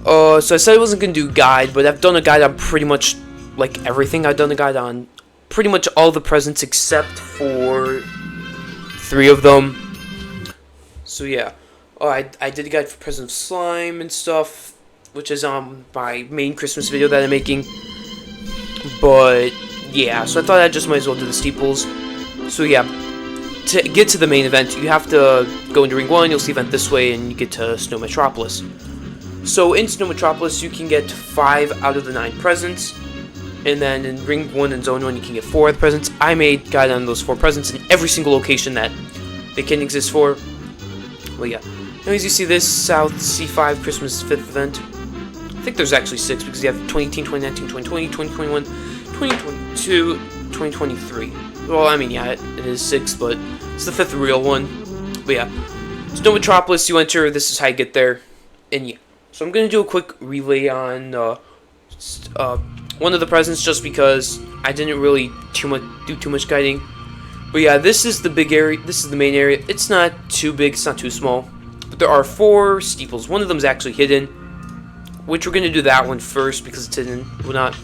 So I said I wasn't gonna do a guide, but I've done a guide on pretty much like everything. I've done a guide on pretty much all the presents except for 3 of them. So yeah, I did a guide for Present of Slime and stuff, which is on my main Christmas video that I'm making. But yeah, so I thought I just might as well do the Steeples. So yeah, to get to the main event, you have to go into Ring 1, you'll see event this way, and you get to Snow Metropolis. So in Snow Metropolis, you can get 5 out of the 9 presents, and then in Ring 1 and Zone 1, you can get 4 of the presents. I made guide on those 4 presents in every single location that they can exist for. Well, yeah. Now, as you see, this South C5 Christmas 5th event. I think there's actually 6 because you have 2018, 2019, 2020, 2021, 2022, 2023. Well, I mean, yeah, it is 6, but it's the 5th real one. But yeah, Snow Metropolis, you enter, this is how you get there, and yeah. So I'm going to do a quick relay on one of the presents just because I didn't really do too much guiding. But yeah, this is the big area, this is the main area. It's not too big, it's not too small. But there are 4 steeples. One of them is actually hidden, which we're going to do that one first because it's hidden. Well, not.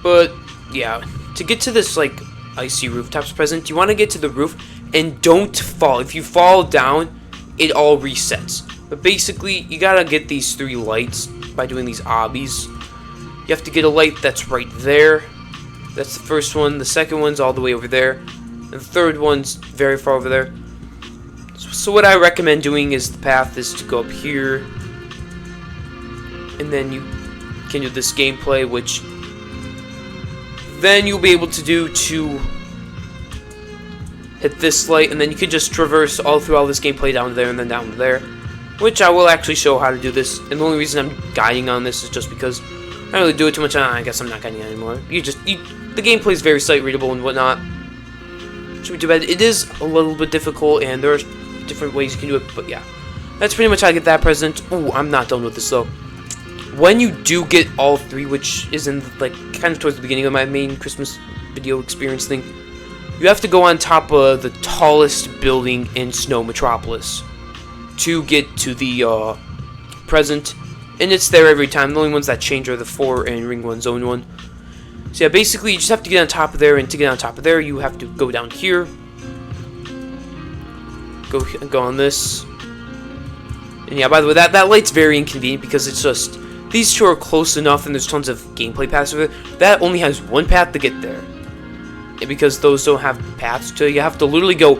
But yeah, to get to this like icy rooftops present, you want to get to the roof and don't fall. If you fall down, it all resets. But basically, you gotta get these 3 lights by doing these obbies. You have to get a light that's right there. That's the first one. The second one's all the way over there. And the third one's very far over there. So what I recommend doing is the path is to go up here. And then you can do this gameplay, which then you'll be able to do to hit this light. And then you can just traverse all through all this gameplay down there and then down there. Which I will actually show how to do this, and the only reason I'm guiding on this is just because I don't really do it too much. I guess I'm not guiding anymore. The gameplay is very sight readable and whatnot. Shouldn't be too bad. It is a little bit difficult, and there are different ways you can do it. But yeah, that's pretty much how I get that present. Ooh, I'm not done with this though. When you do get all 3, which is in like kind of towards the beginning of my main Christmas video experience thing, you have to go on top of the tallest building in Snow Metropolis to get to the present, and it's there every time. The only ones that change are the 4 in Ring 1 Zone 1. So yeah, basically you just have to get on top of there, and to get on top of there you have to go down here, go on this, and yeah, by the way, that light's very inconvenient because it's just these 2 are close enough and there's tons of gameplay paths over there. That only has 1 path to get there, and because those don't have paths to, you have to literally go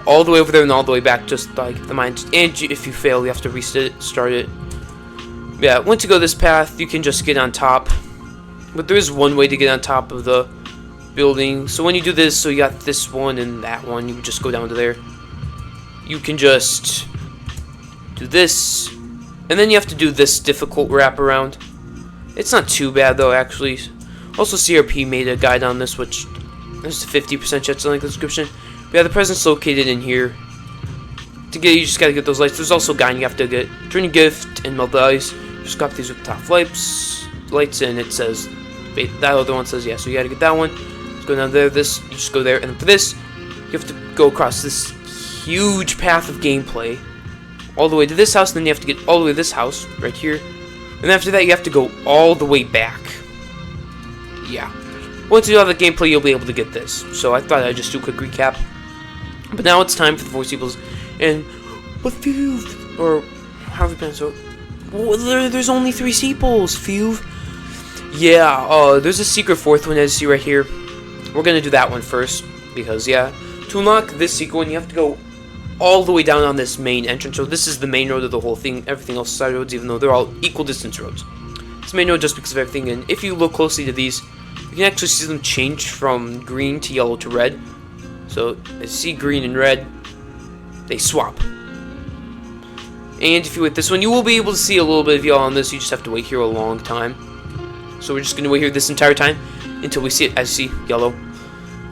all the way over there and all the way back, just like the mine. And if you fail, you have to restart it. Yeah, once you go this path, you can just get on top. But there is one way to get on top of the building. So when you do this, so you got this one and that one, you just go down to there. You can just do this, and then you have to do this difficult wraparound. It's not too bad though, actually. Also, CRP made a guide on this, which there's a 50% chance in the description. But yeah, the present's located in here. To get, you just gotta get those lights. There's also a guide you have to get. Turn your gift and melt the ice. Just got these with top lights, and it says that other one says yeah. So you gotta get that one. Let's go down there. This you just go there, and for this you have to go across this huge path of gameplay all the way to this house. And then you have to get all the way to this house right here, and after that you have to go all the way back. Yeah. Once you have the gameplay, you'll be able to get this. So I thought I'd just do a quick recap. But now it's time for the 4 Steeples. And but phew, or how have you been so? Well, there's only 3 Steeples, phew. Yeah, there's a secret 4th one as you see right here. We're gonna do that one first because yeah, to unlock this secret one, you have to go all the way down on this main entrance. So this is the main road of the whole thing. Everything else is side roads, even though they're all equal distance roads. It's main road just because of everything. And if you look closely to these, you can actually see them change from green to yellow to red. So as you see green and red, they swap. And if you wait this one, you will be able to see a little bit of yellow on this. You just have to wait here a long time. So we're just going to wait here this entire time until we see it, as you see, yellow.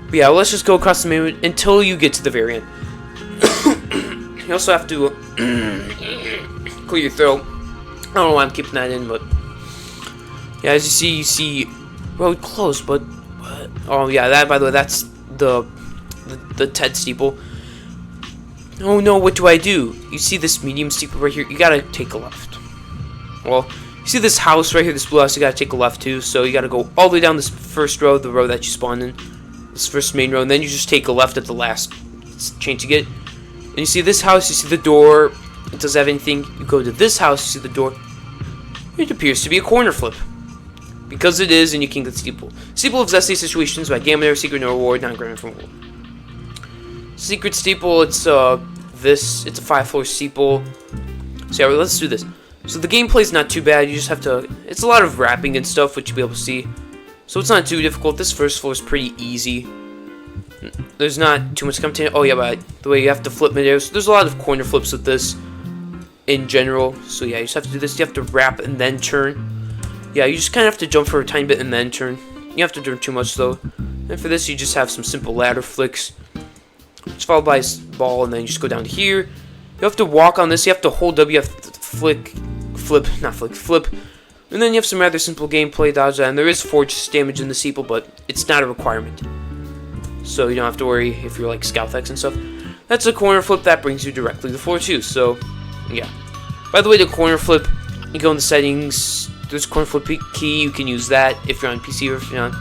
But yeah, let's just go across the main road until you get to the very end. You also have to clear your throat. I don't know why I'm keeping that in, but yeah, as you see road closed, but what? Oh yeah, that, by the way, that's the Ted steeple. Oh no, what do? You see this medium steeple right here? You gotta take a left. Well, you see this house right here, this blue house, you gotta take a left too. So you gotta go all the way down this first row, the row that you spawned in, this first main row, and then you just take a left at the last change you get. And you see this house, you see the door, it doesn't have anything. You go to this house, you see the door. It appears to be a corner flip. Because it is, and you can get Steeple. Steeple of Zesty Situations by Game There, Secret No Reward, not granted from World. Secret Steeple, it's a 5-floor steeple. So yeah, let's do this. So the gameplay's not too bad, you just have to, it's a lot of rapping and stuff, which you'll be able to see. So it's not too difficult. This first floor is pretty easy. There's not too much content. Oh yeah, by the way, you have to flip midair. So there's a lot of corner flips with this in general. So yeah, you just have to do this. You have to wrap and then turn. Yeah, you just kind of have to jump for a tiny bit and then turn. You have to turn too much though. And for this, you just have some simple ladder flicks. It's followed by a ball, and then you just go down here. You have to walk on this. You have to hold W. You have to flip. And then you have some rather simple gameplay dodge. And there is force damage in the steeple, but it's not a requirement. So you don't have to worry if you're like Scout X and stuff. That's a corner flip that brings you directly to floor 2. So yeah. By the way, the corner flip, you go in the settings. There's a corner flip key. You can use that if you're on PC or if you're on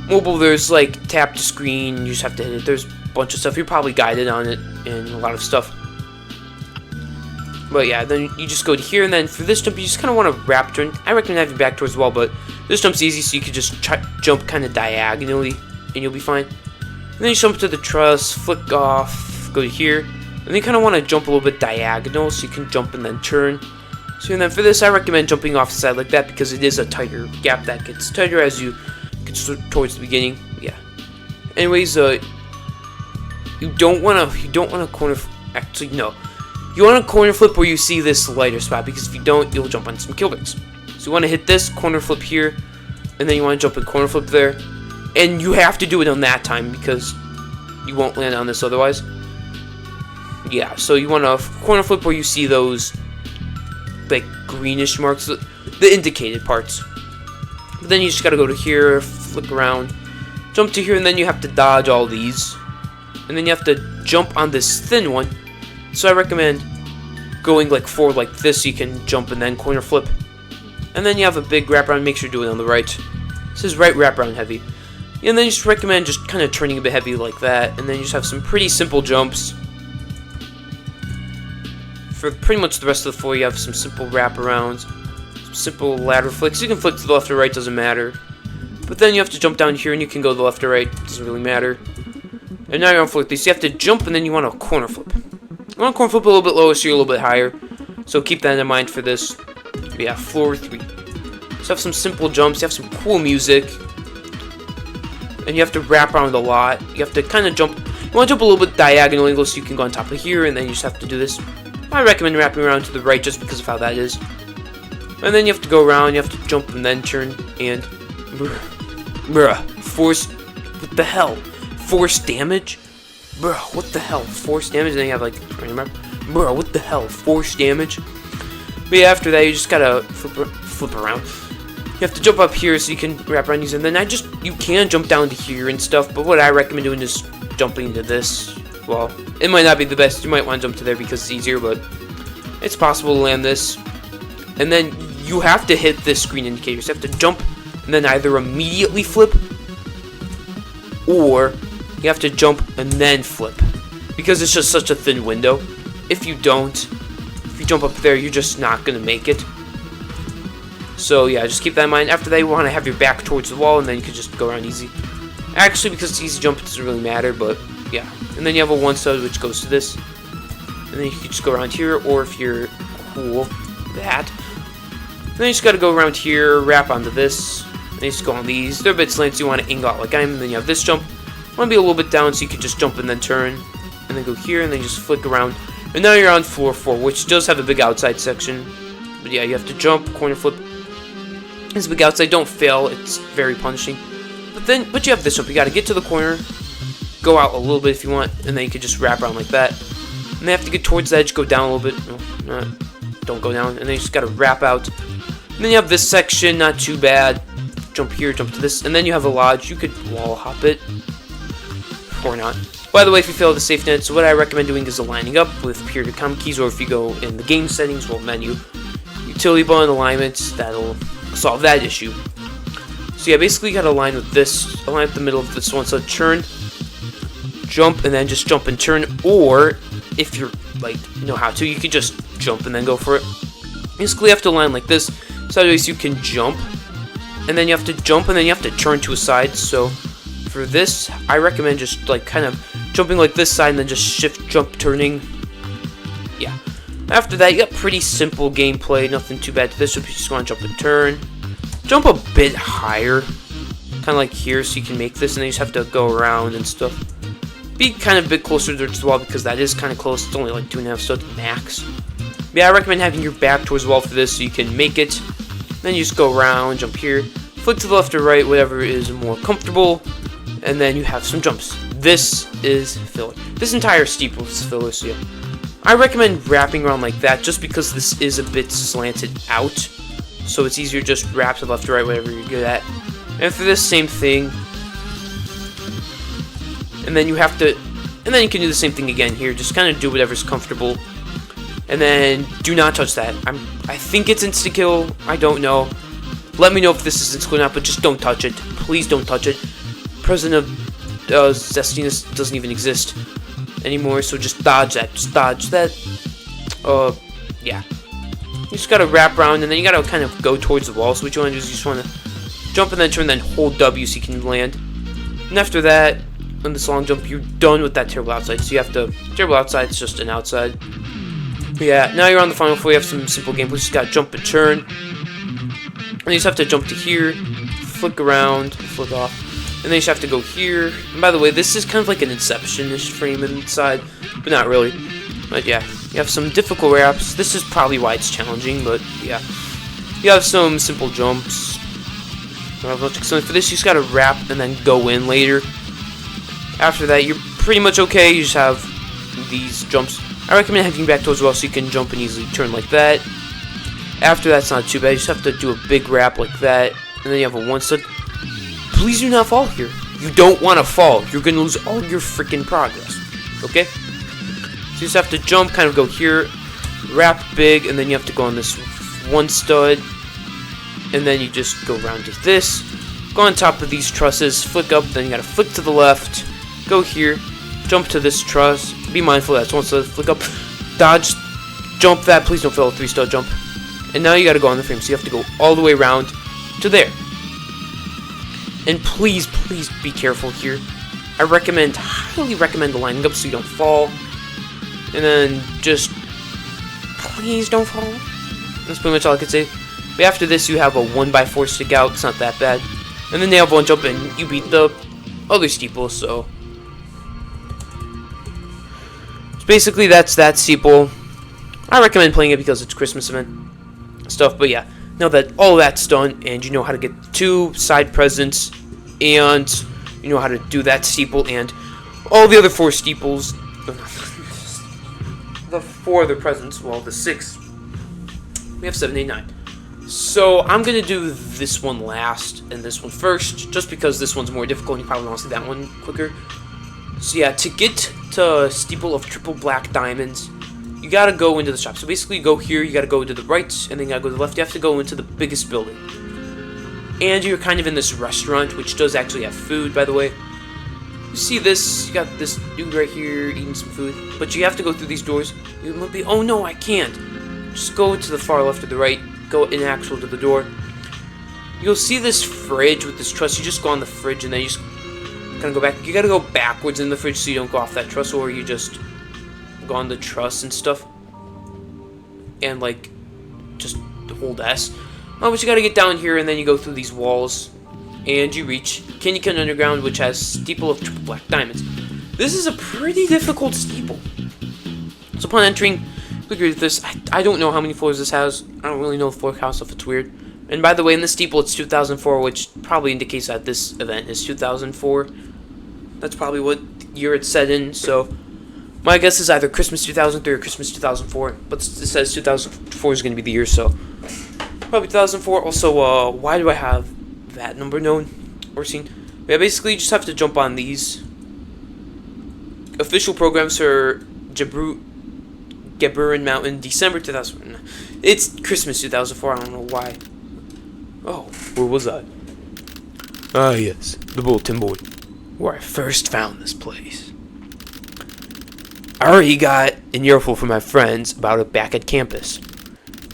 mobile. There's like tap to screen. You just have to hit it. There's a bunch of stuff. You're probably guided on it and a lot of stuff. But yeah, then you just go to here, and then for this jump, you just kind of want to wrap turn. I recommend having back towards the wall, but this jump's easy, so you can just jump kind of diagonally, and you'll be fine. And then you jump to the truss, flick off, go to here, and then you kind of want to jump a little bit diagonal, so you can jump and then turn. So and then for this, I recommend jumping off the side like that, because it is a tighter gap that gets tighter as you get towards the beginning. Yeah. Anyways, you don't want to corner. Actually, no. You want a corner flip where you see this lighter spot, because if you don't, you'll jump on some kill bricks. So you want to hit this corner flip here, and then you want to jump a corner flip there, and you have to do it on that time because you won't land on this otherwise. Yeah, so you want a corner flip where you see those like greenish marks, the indicated parts. But then you just gotta go to here, flick around, jump to here, and then you have to dodge all these, and then you have to jump on this thin one. So I recommend going like forward like this, so you can jump and then corner flip. And then you have a big wraparound. Make sure you do it on the right. This is right wraparound heavy. And then you just recommend just kind of turning a bit heavy like that. And then you just have some pretty simple jumps. For pretty much the rest of the floor, you have some simple wraparounds, some simple ladder flicks. You can flick to the left or right, doesn't matter. But then you have to jump down here, and you can go to the left or right, doesn't really matter. And now you're on floor 3, so you have to jump, and then you want a corner flip. You want to corner flip a little bit lower, so you're a little bit higher. So keep that in mind for this. But yeah, floor 3. So have some simple jumps, you have some cool music. And you have to wrap around a lot. You have to kind of jump. You want to jump a little bit diagonally so you can go on top of here, and then you just have to do this. I recommend wrapping around to the right just because of how that is. And then you have to go around, you have to jump and then turn, and force, what the hell? Force damage? Bruh, what the hell? Force damage? And then you have like, remember? Bruh, what the hell? Force damage? But yeah, after that, you just gotta flip around. You have to jump up here so you can wrap around these, and then you can jump down to here and stuff, but what I recommend doing is jumping to this. Well, it might not be the best. You might want to jump to there because it's easier, but it's possible to land this. And then you have to hit this screen indicator. So you have to jump and then either immediately flip, or you have to jump and then flip, because it's just such a thin window. If you jump up there, you're just not going to make it. So yeah, just keep that in mind. After that, you want to have your back towards the wall, and then you can just go around easy. Actually, because it's easy jump, it doesn't really matter, but yeah. And then you have a one stud which goes to this, and then you can just go around here, or if you're cool, that. And then you just got to go around here, wrap onto this, and you just go on these. They're a bit slanted, so you want to angle out like I am, and then you have this jump. You want to be a little bit down, so you can just jump and then turn, and then go here, and then just flick around. And now you're on floor 4, which does have a big outside section. But yeah, you have to jump, corner flip. It's big outside, don't fail, it's very punishing. But you have this jump, you gotta get to the corner, go out a little bit if you want, and then you can just wrap around like that. And then you have to get towards the edge, go down a little bit, no, don't go down, and then you just gotta wrap out. And then you have this section, not too bad, jump here, jump to this, and then you have a lodge, you could wall hop it, or not. By the way, if you fail the safe net, so what I recommend doing is aligning up with period comm keys, or if you go in the game settings, well, menu, utility button alignments, that'll solve that issue. So yeah, basically you gotta align with this, align at the middle of this one, so turn, jump, and then just jump and turn, or if you're like know how to, you could just jump and then go for it. Basically you have to align like this, sideways you can jump, and then you have to jump, and then you have to turn to a side. So for this, I recommend just like kind of jumping like this side, and then just shift, jump, turning. Yeah. After that, you got pretty simple gameplay, nothing too bad to this. So if you just want to jump and turn, jump a bit higher, kind of like here, so you can make this, and then you just have to go around and stuff. Be kind of a bit closer to the wall because that is kind of close. It's only like 2.5 so it's max. But yeah, I recommend having your back towards the wall for this so you can make it. Then you just go around, jump here, flick to the left or right, whatever is more comfortable, and then you have some jumps. This is filler. This entire Steeples is filler, so yeah. I recommend wrapping around like that just because this is a bit slanted out. So it's easier just wrap to the left or right, whatever you're good at. And for this, same thing. And then you have to, and then you can do the same thing again here. Just kind of do whatever's comfortable. And then do not touch that. I think it's insta kill. I don't know. Let me know if this is insta kill or not, but just don't touch it. Please don't touch it. President of Zestiness doesn't even exist anymore, so just dodge that. Just dodge that. Yeah. You just gotta wrap around, and then you gotta kind of go towards the wall. So what you wanna do is you just wanna jump and then turn, then hold W so you can land. And after that, on this long jump, you're done with that terrible outside. So you have to, terrible outside, it's just an outside. But yeah, now you're on the final floor. You have some simple gameplay. You just gotta jump and turn. And you just have to jump to here, flick around, flick off. And then you just have to go here. And by the way, this is kind of like an Inception-ish frame inside, but not really. But yeah, you have some difficult wraps. This is probably why it's challenging, but yeah. You have some simple jumps. Don't have much to explain for this. You just gotta wrap and then go in later. After that, you're pretty much okay. You just have these jumps. I recommend having back towards the wall so you can jump and easily turn like that. After that's not too bad. You just have to do a big wrap like that, and then you have a one stud. Please do not fall here. You don't want to fall. You're gonna lose all your freaking progress. Okay? So you just have to jump, kind of go here, wrap big, and then you have to go on this one stud, and then you just go around to this, go on top of these trusses, flick up, then you gotta flick to the left, go here, jump to this truss, be mindful that's one stud, flick up, dodge, jump that, please don't fail a 3-stud jump, and now you gotta go on the frame, so you have to go all the way around to there. And please, please be careful here. I highly recommend lining up so you don't fall. And then just, please don't fall. That's pretty much all I could say. But after this, you have a 1x4 stick out. It's not that bad. And then they have one jump and you beat the other steeple. So basically, that's that steeple. I recommend playing it because it's Christmas event stuff. But yeah, now that all that's done and you know how to get 2 side presents and you know how to do that steeple and all the other 4 steeples, the 4 other presents, well, the 6, we have 7, 8, 9. So I'm gonna do this one last and this one first, just because this one's more difficult and you probably want to see that one quicker. So yeah, to get to Steeple of Triple Black Diamonds, you gotta go into the shop. So basically, you go here, you gotta go to the right, and then you gotta go to the left. You have to go into the biggest building. And you're kind of in this restaurant, which does actually have food, by the way. You see this, you got this dude right here eating some food. But you have to go through these doors. You might be, oh no, I can't. Just go to the far left or the right. Go in actual to the door. You'll see this fridge with this truss. You just go on the fridge, and then you just kind of go back. You gotta go backwards in the fridge so you don't go off that truss, or you just go on the truss and stuff. And, like, just hold S. Oh, but you gotta get down here, and then you go through these walls, and you reach Candy Cane Underground, which has Steeple of Triple Black Diamonds. This is a pretty difficult steeple. So upon entering, quick read this. I don't know how many floors this has. I don't really know the floor count, so if it's weird. And by the way, in the steeple, it's 2004, which probably indicates that this event is 2004. That's probably what year it's set in, so my guess is either Christmas 2003 or Christmas 2004, but it says 2004 is going to be the year, so probably 2004. Also, why do I have that number known or seen? Yeah, basically, you just have to jump on these. Official programs for Geburin Mountain, December 2000. It's Christmas 2004. I don't know why. Oh, where was I? Ah, yes, the bulletin board, where I first found this place. I already got an earful from my friends about it back at campus.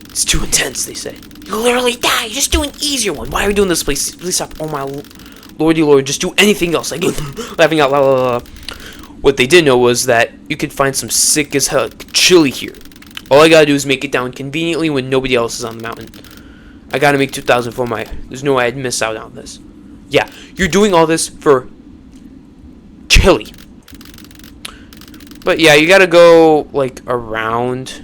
It's too intense, they say. You'll literally die. Just do an easier one. Why are we doing this place? Please stop. Oh my lordy lord. Just do anything else. Like laughing out loud. What they didn't know was that you could find some sick as hell chili here. All I gotta do is make it down conveniently when nobody else is on the mountain. I gotta make 2,000 for my. There's no way I'd miss out on this. Yeah, you're doing all this for chili. But yeah, you gotta go like around.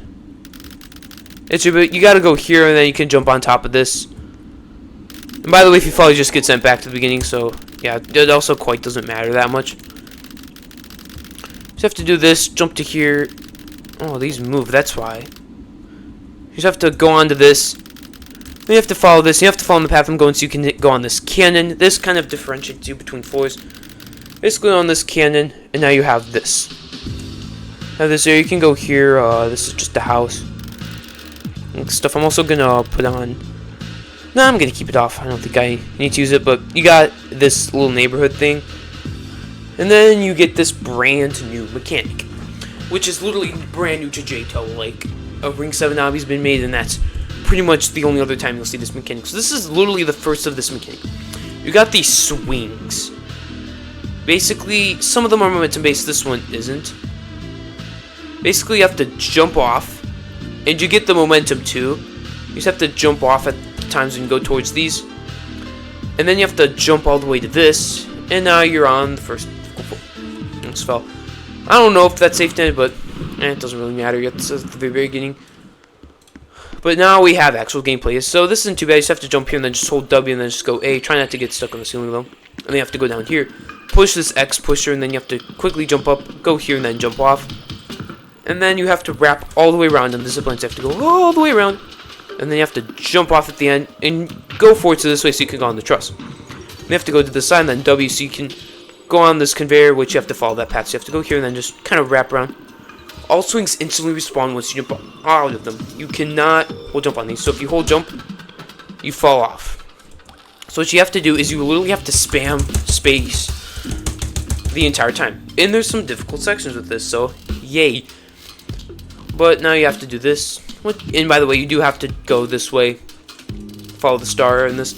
You gotta go here, and then you can jump on top of this. And by the way, if you fall, you just get sent back to the beginning. So yeah, it also quite doesn't matter that much. You have to do this, jump to here. Oh, these move. That's why. You just have to go onto this. Then you have to follow this. You have to follow the path I'm going, so you can go on this cannon. This kind of differentiates you between floors. Basically on this cannon, and now you have this. Now this area, you can go here. This is just the house. Stuff I'm also gonna put on. No, I'm gonna keep it off. I don't think I need to use it, but you got this little neighborhood thing, and then you get this brand new mechanic, which is literally brand new to JToH. Like a Ring 7 obby's been made, and that's pretty much the only other time you'll see this mechanic. So this is literally the first of this mechanic. You got these swings. Basically, some of them are momentum based. This one isn't. Basically, you have to jump off. And you get the momentum too. You just have to jump off at times when you go towards these. And then you have to jump all the way to this. And now you're on the first spell. I don't know if that's safe to, but it doesn't really matter yet. This is the very beginning. But now we have actual gameplay. So this isn't too bad. You just have to jump here and then just hold W and then just go A. Try not to get stuck on the ceiling though. And then you have to go down here. Push this X pusher and then you have to quickly jump up. Go here and then jump off. And then you have to wrap all the way around on the zip lines. You have to go all the way around. And then you have to jump off at the end and go forward to this way so you can go on the truss. And you have to go to the side and then W so you can go on this conveyor, which you have to follow that path. So you have to go here and then just kind of wrap around. All swings instantly respawn once you jump out of them. You cannot hold jump on these. So if you hold jump, you fall off. So what you have to do is you literally have to spam space the entire time. And there's some difficult sections with this, so yay. But now you have to do this. And by the way, you do have to go this way. Follow the star in this.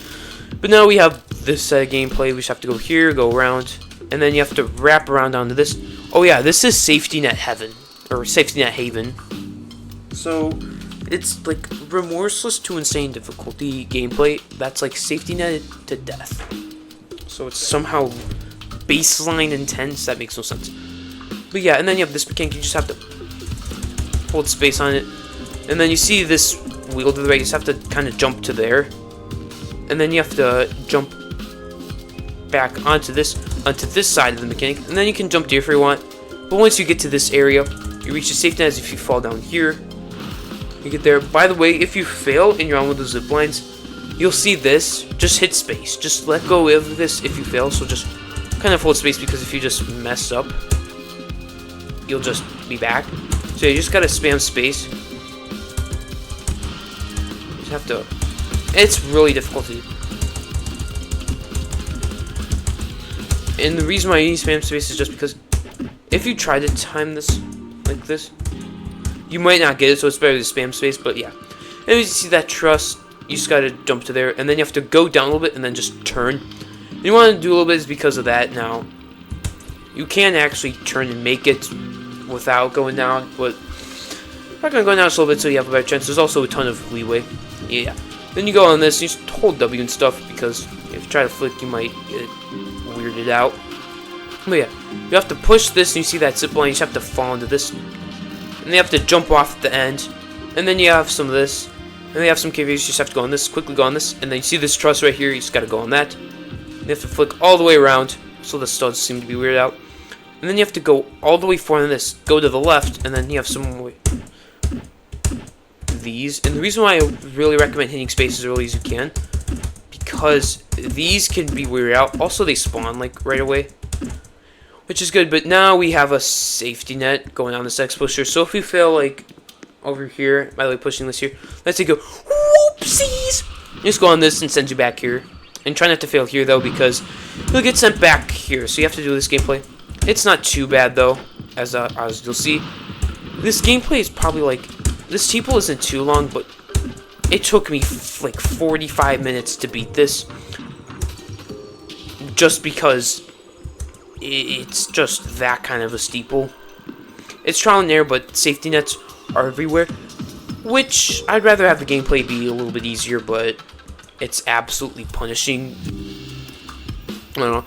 But now we have this gameplay. We just have to go here, go around. And then you have to wrap around onto this. Oh yeah, this is Safety Net Heaven. Or Safety Net Haven. So, it's like remorseless to insane difficulty gameplay. That's like Safety Net to death. So it's somehow baseline intense. That makes no sense. But yeah, and then you have this mechanic. You just have to hold space on it, and then you see this wheel to the right. You just have to kind of jump to there, and then you have to jump back onto this side of the mechanic, and then you can jump to here if you want. But once you get to this area, you reach the safety net. As if you fall down here, you get there. By the way, if you fail and you're on one of the zip lines, you'll see this. Just hit space. Just let go of this if you fail. So just kind of hold space, because if you just mess up, you'll just be back. So you just gotta spam space. You just have to. It's really difficult to do. And the reason why you need spam space is just because if you try to time this like this, you might not get it. So it's better to spam space. But yeah. And you see that truss, you just gotta jump to there, and then you have to go down a little bit and then just turn. And you want to do a little bit is because of that. Now you can actually turn and make it without going down, but I'm not going to go down just a little bit so you have a better chance. There's also a ton of leeway. Yeah. Then you go on this, you just hold W and stuff, because if you try to flick, you might get weirded out. But yeah, you have to push this, and you see that zip line, you just have to fall into this. And then you have to jump off at the end. And then you have some of this. And then you have some cavies, you just have to go on this, quickly go on this. And then you see this truss right here, you just got to go on that. You have to flick all the way around, so the studs seem to be weirded out. And then you have to go all the way forward on this, go to the left, and then you have some more these. And the reason why I really recommend hitting space as early as you can, because these can be weirded out. Also, they spawn like right away, which is good. But now we have a safety net going on this X pusher. So if you fail like over here. By the way, pushing this here. Let's say go. Whoopsies! Just go on this and send you back here. And try not to fail here though, because you'll get sent back here. So you have to do this gameplay. It's not too bad though, as you'll see. This gameplay is probably like, this Steeple isn't too long, but it took me like 45 minutes to beat this. Just because it's just that kind of a steeple. It's trial and error, but safety nets are everywhere. Which, I'd rather have the gameplay be a little bit easier, but it's absolutely punishing. I don't know.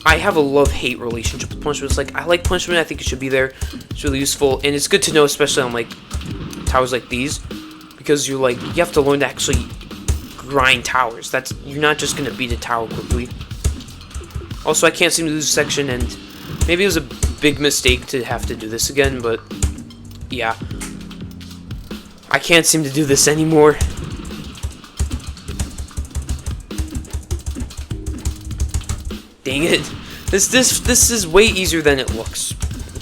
I have a love-hate relationship with punishment. It's like, I like punishment, I think it should be there. It's really useful, and it's good to know, especially on, like, towers like these. Because you're like, you have to learn to actually grind towers. You're not just going to beat a tower quickly. Also, I can't seem to lose a section, and maybe it was a big mistake to have to do this again, but yeah. I can't seem to do this anymore. Dang it. This is way easier than it looks.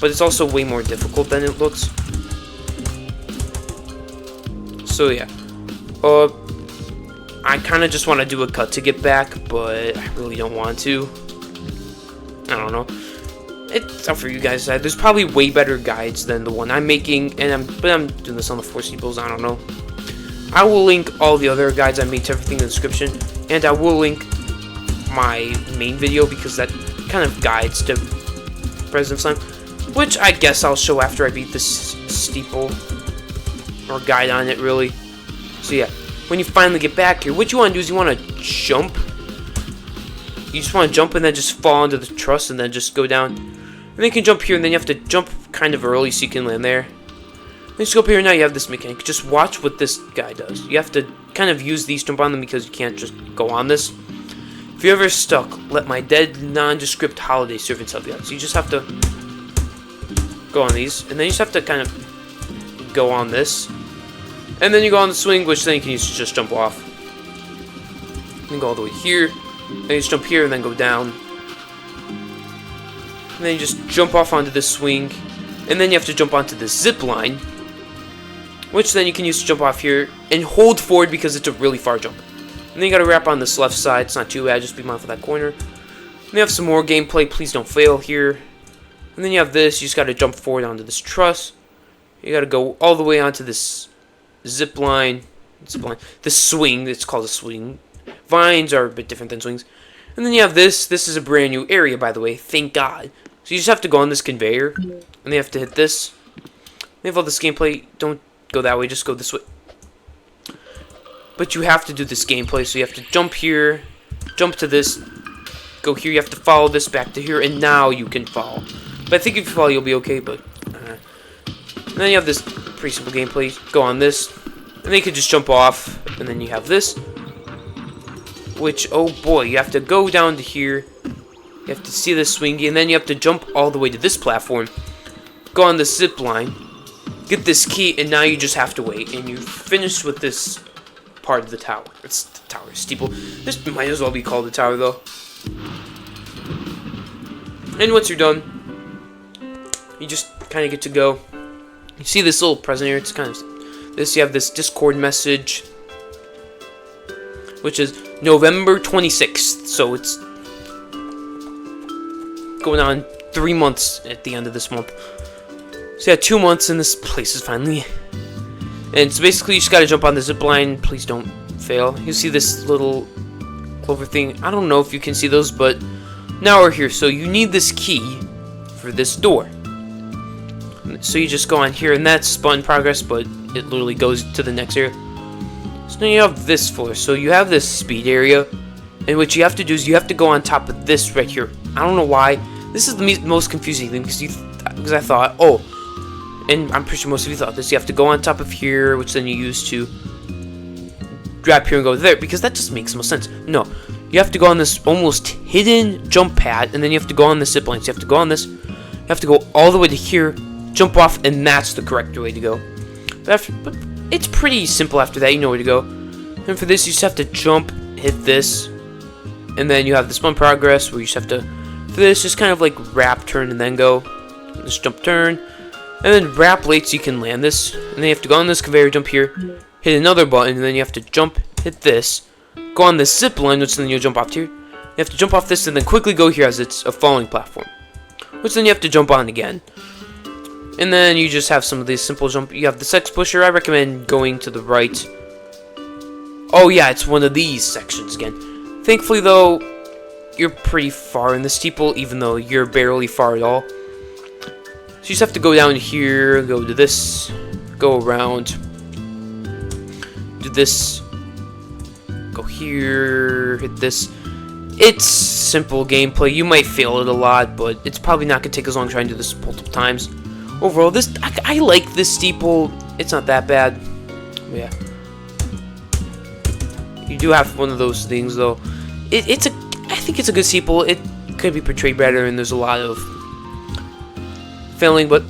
But it's also way more difficult than it looks. So yeah. I kind of just want to do a cut to get back, but I really don't want to. I don't know. It's up for you guys. There's probably way better guides than the one I'm making, but I'm doing this on the 4 Steeples. I don't know. I will link all the other guides I made to everything in the description, and I will link my main video because that kind of guides to President Slime, which I guess I'll show after I beat this steeple, or guide on it really. So yeah, when you finally get back here, what you want to do is you want to jump. You just want to jump and then just fall into the truss and then just go down. And then you can jump here, and then you have to jump kind of early so you can land there. Then just go up here, and now you have this mechanic. Just watch what this guy does. You have to kind of use these, jump on them, because you can't just go on this. If you're ever stuck, let my dead, nondescript holiday servants help you out. So you just have to go on these, and then you just have to kind of go on this. And then you go on the swing, which then you can use to just jump off. Then go all the way here. Then you just jump here and then go down. And then you just jump off onto this swing. And then you have to jump onto this zip line, which then you can use to jump off here and hold forward because it's a really far jump. And then you gotta wrap on this left side. It's not too bad, just be mindful of that corner. And you have some more gameplay, please don't fail here. And then you have this, you just gotta jump forward onto this truss. You gotta go all the way onto this zip line. This swing, it's called a swing. Vines are a bit different than swings. And then you have this. This is a brand new area, by the way. Thank God. So you just have to go on this conveyor. And then you have to hit this. They have all this gameplay. Don't go that way. Just go this way. But you have to do this gameplay. So you have to jump here. Jump to this. Go here. You have to follow this back to here. And now you can fall. But I think if you fall, you'll be okay. But and then you have this pretty simple gameplay. Go on this. And then you can just jump off. And then you have this. Which, oh boy, you have to go down to here. You have to see this swingy, and then you have to jump all the way to this platform. Go on the zip line. Get this key, and now you just have to wait. And you're finished with this part of the tower. It's the tower, steeple. This might as well be called the tower, though. And once you're done, you just kind of get to go. You see this little present here? It's kind of this. You have this Discord message, which is November 26th, so it's going on 3 months at the end of this month. So yeah, 2 months, and this place is finally. And so basically, you just gotta jump on the zip line. Please don't fail. You see this little clover thing. I don't know if you can see those, but now we're here. So you need this key for this door. So you just go on here, and that's button progress, but it literally goes to the next area. So now you have this floor. So you have this speed area, and what you have to do is you have to go on top of this right here. I don't know why. This is the most confusing thing because I thought, oh, and I'm pretty sure most of you thought this. You have to go on top of here, which then you use to grab here and go there, because that just makes no sense. No, you have to go on this almost hidden jump pad, and then you have to go on the zip line. So you have to go on this. You have to go all the way to here, jump off, and that's the correct way to go. But it's pretty simple after that. You know where to go. And for this, you just have to jump, hit this, and then you have this one progress where you just have to, for this, just kind of like wrap, turn, and then go. Just jump, turn. And then wrap late so you can land this. And then you have to go on this conveyor, jump here, hit another button, and then you have to jump, hit this, go on this zip line, which then you'll jump off here. You have to jump off this and then quickly go here as it's a falling platform, which then you have to jump on again. And then you just have some of these simple jump. You have the sex pusher. I recommend going to the right. Oh yeah, it's one of these sections again. Thankfully though, you're pretty far in the steeple, even though you're barely far at all. So you just have to go down here, go to this, go around, do this, go here, hit this. It's simple gameplay. You might fail it a lot, but it's probably not going to take as long trying to do this multiple times. Overall, I like this steeple. It's not that bad. But yeah. You do have one of those things, though. I think it's a good steeple. It could be portrayed better, and there's a lot of failing, but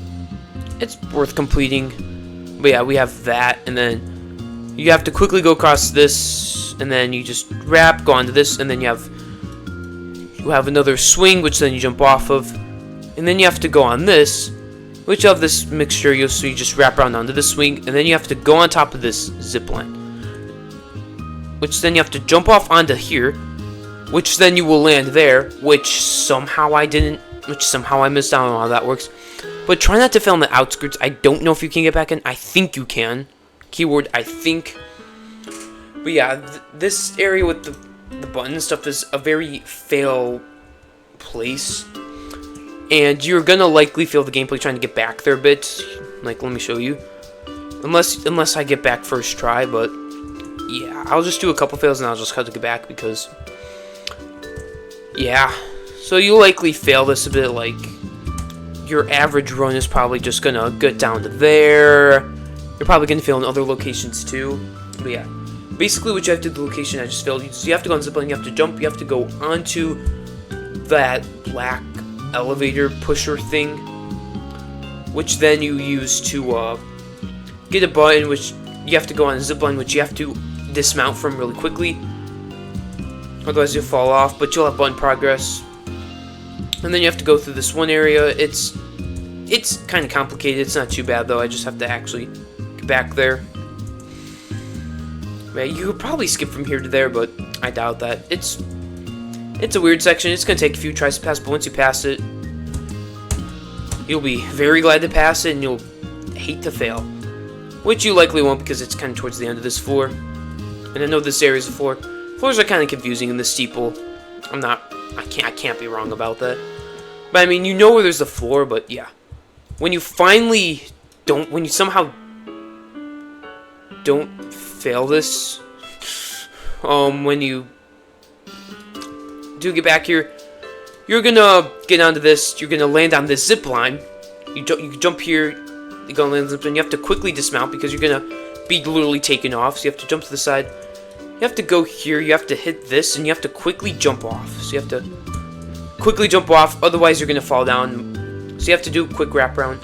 it's worth completing. But yeah, we have that, and then you have to quickly go across this, and then you just wrap, go onto this, and then you have another swing, which then you jump off of, and then you have to go on this, which of this mixture, so you just wrap around onto the swing, and then you have to go on top of this zip line, which then you have to jump off onto here, which then you will land there, which somehow I missed out on how that works. But try not to fail on the outskirts. I don't know if you can get back in. I think you can. Keyword, I think. But yeah, this area with the button and stuff is a very fail place. And you're gonna likely fail the gameplay trying to get back there a bit. Like, let me show you. Unless I get back first try, but yeah, I'll just do a couple fails and I'll just have to get back because yeah. So you likely fail this a bit. Like, your average run is probably just gonna get down to there. You're probably gonna fail in other locations too. But yeah, basically what you have to do, the location I just failed. So you have to go on zip line, you have to jump, you have to go onto that black elevator pusher thing, which then you use to get a button, which you have to go on a zip line, which you have to dismount from really quickly, otherwise you'll fall off, but you'll have button progress. And then you have to go through this one area. It's kind of complicated. It's not too bad though. I just have to actually get back there. Man, you could probably skip from here to there, but I doubt that. It's a weird section. It's gonna take a few tries to pass, but once you pass it, you'll be very glad to pass it, and you'll hate to fail, which you likely won't because it's kind of towards the end of this floor. And I know this area is a floor. Floors are kind of confusing in the steeple. I can't be wrong about that. But I mean, you know where there's a floor, but yeah. When you somehow don't fail this, when you do get back here, you're gonna get onto this, you're gonna land on this zip line. You jump here, you go on the zip line, you have to quickly dismount because you're gonna be literally taken off, so you have to jump to the side. You have to go here, you have to hit this, and you have to quickly jump off. So you have to quickly jump off, otherwise you're going to fall down. So you have to do a quick wraparound,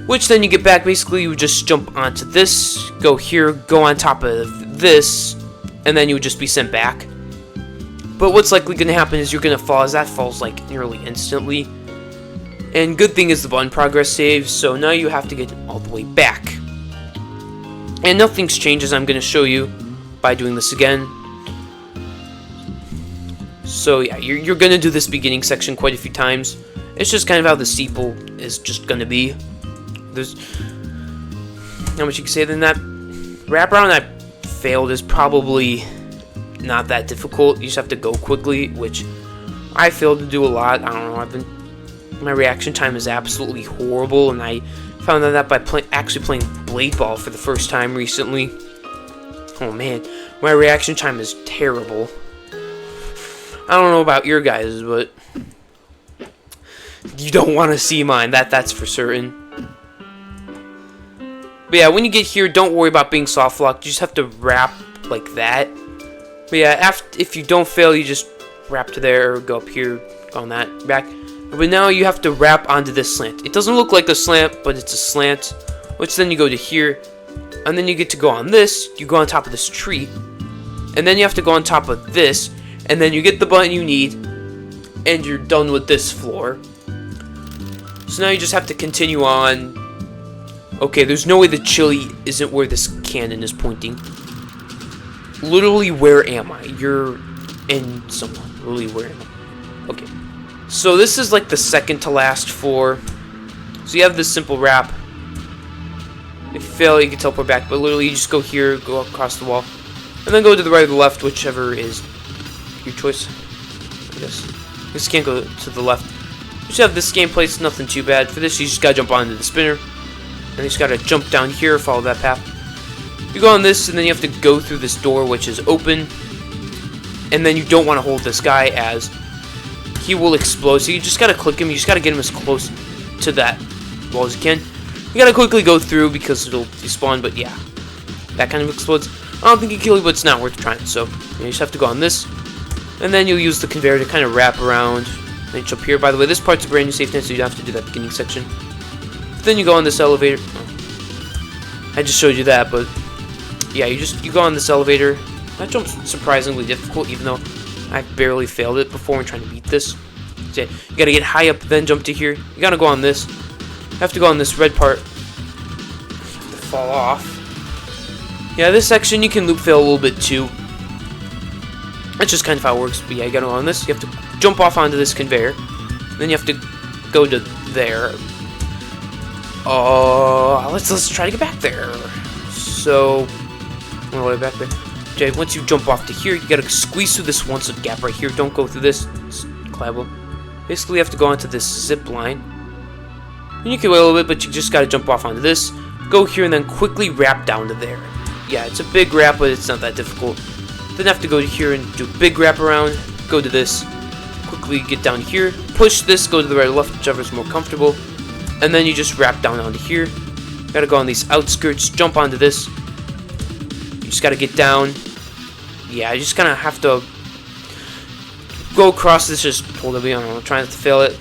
which then you get back. Basically, you just jump onto this, go here, go on top of this, and then you would just be sent back. But what's likely going to happen is you're going to fall, as that falls like nearly instantly. And good thing is the button progress saves, so now you have to get all the way back. And nothing's changed, as I'm going to show you by doing this again. So yeah, you're gonna do this beginning section quite a few times. It's just kind of how the steeple is just gonna be. There's not much you can say than that. Wraparound I failed is probably not that difficult. You just have to go quickly, which I failed to do a lot. I don't know. My reaction time is absolutely horrible, and I found out that by actually playing Blade Ball for the first time recently. Oh man, my reaction time is terrible. I don't know about your guys', but you don't want to see mine. That's for certain. But yeah, when you get here, don't worry about being soft locked. You just have to wrap like that. But yeah, if you don't fail, you just wrap to there, or go up here, go on that, back. But now you have to wrap onto this slant. It doesn't look like a slant, but it's a slant. Which then you go to here. And then you get to go on this, you go on top of this tree, and then you have to go on top of this, and then you get the button you need, and you're done with this floor. So now you just have to continue on. Okay, there's no way the chili isn't where this cannon is pointing. Literally, where am I? You're in someone. Literally, where am I? Okay. So this is like the second to last floor. So you have this simple wrap. If you fail, you can teleport back. But literally, you just go here, go across the wall. And then go to the right or the left, whichever is your choice. I guess. You just can't go to the left. You just have this gameplay. It's nothing too bad. For this, you just gotta jump onto the spinner. And you just gotta jump down here, follow that path. You go on this, and then you have to go through this door, which is open. And then you don't want to hold this guy, as he will explode. So you just gotta click him. You just gotta get him as close to that wall as you can. You gotta quickly go through because it'll despawn, but yeah, that kind of explodes. I don't think you kill you, but it's not worth trying. So you just have to go on this, and then you'll use the conveyor to kind of wrap around. Then you jump here. By the way, this part's a brand new safety net, so you don't have to do that beginning section. Then you go on this elevator. Oh, I just showed you that, but yeah, you go on this elevator. That jump's surprisingly difficult, even though I barely failed it before when trying to beat this. So you gotta get high up, then jump to here. You gotta go on this. You have to go on this red part. You have to fall off. Yeah, this section you can loop fail a little bit too. That's just kind of how it works. But yeah, you gotta go on this. You have to jump off onto this conveyor. Then you have to go to there. Let's try to get back there. So, on the way back there. Okay, once you jump off to here, you gotta squeeze through this one gap right here. Don't go through this. It's collabable. Basically, you have to go onto this zip line. And you can wait a little bit, but you just gotta jump off onto this. Go here and then quickly wrap down to there. Yeah, it's a big wrap, but it's not that difficult. Then have to go to here and do a big wrap around. Go to this. Quickly get down here. Push this. Go to the right or left, whichever is more comfortable. And then you just wrap down onto here. You gotta go on these outskirts. Jump onto this. You just gotta get down. Yeah, you just kind of have to go across this. Just hold it. I don't know. Try not to fail it.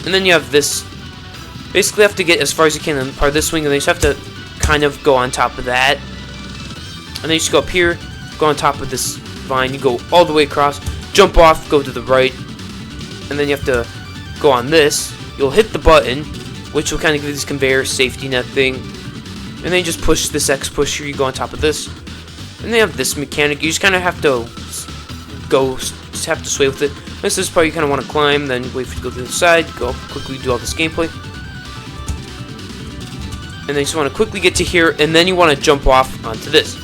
And then you have this. Basically, you have to get as far as you can on part of this wing, and then you just have to kind of go on top of that. And then you just go up here, go on top of this vine. You go all the way across, jump off, go to the right, and then you have to go on this. You'll hit the button, which will kind of give you this conveyor safety net thing. And then you just push this X pusher. You go on top of this, and they have this mechanic. You just kind of have to just have to sway with it. This is part you kind of want to climb, then wait for it to go to the side. Go quickly do all this gameplay. And then you just want to quickly get to here, and then you want to jump off onto this.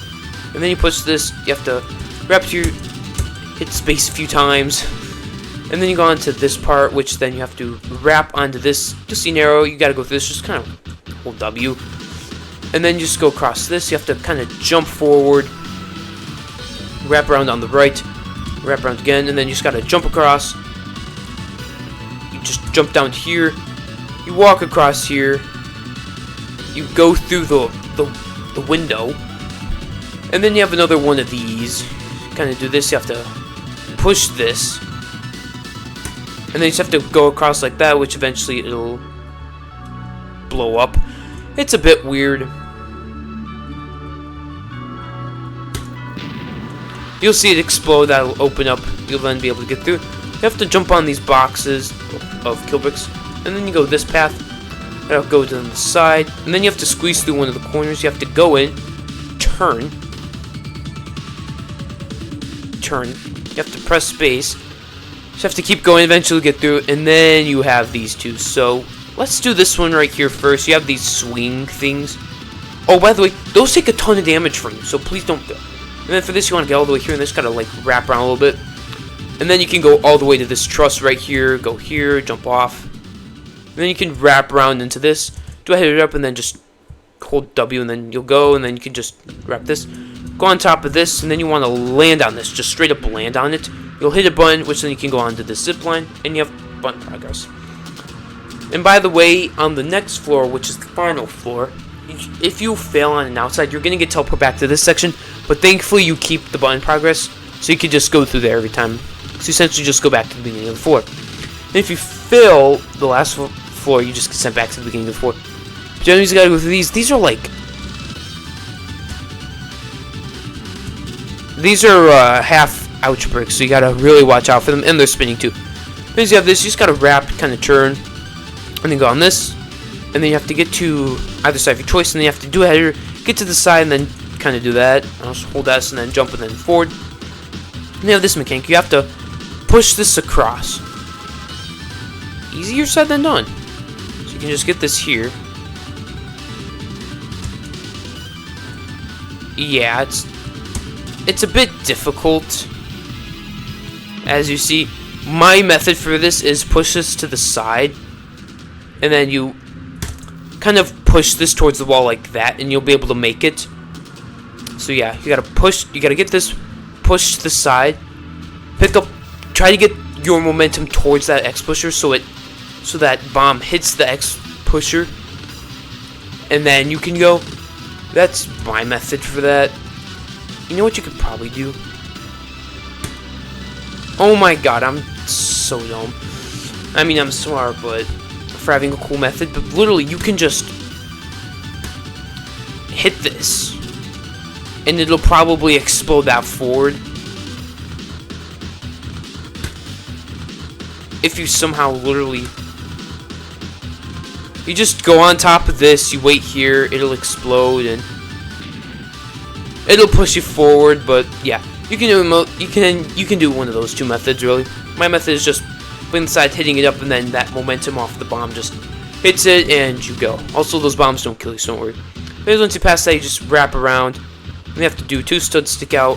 And then you push this, you have to wrap to hit space a few times. And then you go on to this part, which then you have to wrap onto this. You'll see an arrow, you gotta go through this, just kind of hold W. And then you just go across this, you have to kind of jump forward, wrap around on the right, wrap around again, and then you just gotta jump across. You just jump down here, you walk across here, you go through the window, and then you have another one of these. Kind of do this. You have to push this, and then you just have to go across like that, which eventually it'll blow up. It's a bit weird. You'll see it explode. That'll open up. You'll then be able to get through. You have to jump on these boxes of kill bricks, and then you go this path. That'll go to the side, and then you have to squeeze through one of the corners. You have to go in, turn. You have to press space. You just have to keep going, eventually get through, and then you have these two. So let's do this one right here first. You have these swing things. Oh, by the way, those take a ton of damage from you, so please don't go. And then for this, you want to get all the way here, and just gotta like wrap around a little bit. And then you can go all the way to this truss right here. Go here, jump off. And then you can wrap around into this. Do a hit it up, and then just hold W, and then you'll go, and then you can just wrap this. Go on top of this, and then you want to land on this. Just straight up land on it. You'll hit a button, which then you can go onto the zip line, and you have button progress. And by the way, on the next floor, which is the final floor, if you fail on an outside, you're going to get teleported back to this section. But thankfully, you keep the button progress, so you can just go through there every time. So essentially, just go back to the beginning of the floor. And if you fail the last floor, you just get sent back to the beginning of the floor. But you always gotta go through these. These are like... These are half ouch bricks, so you gotta really watch out for them. And they're spinning too. Then you have this, you just gotta wrap, kind of turn. and then go on this, and then you have to get to either side of your choice, and then you have to do a header, get to the side, and then kind of do that. Also hold S and then jump and then forward. And you have this mechanic. You have to push this across. Easier said than done. So you can just get this here. Yeah, it's a bit difficult. As you see, my method for this is push this to the side, and then you kind of push this towards the wall like that, and you'll be able to make it. So yeah, you gotta get this pushed to the side, pick up, try to get your momentum towards that X pusher so that bomb hits the X pusher, and then you can go. That's my method for that. You know what you could probably do? Oh my god, I'm so dumb. I mean, I'm smart, but for having a cool method, but literally you can just hit this, and it'll probably explode that forward. If you somehow literally... You just go on top of this, you wait here, it'll explode, and it'll push you forward. But yeah, you can do one of those two methods really. My method is just inside hitting it up, and then that momentum off the bomb just hits it, and you go. Also, those bombs don't kill you, so don't worry. But once you pass that, you just wrap around, and you have to do 2 studs stick out,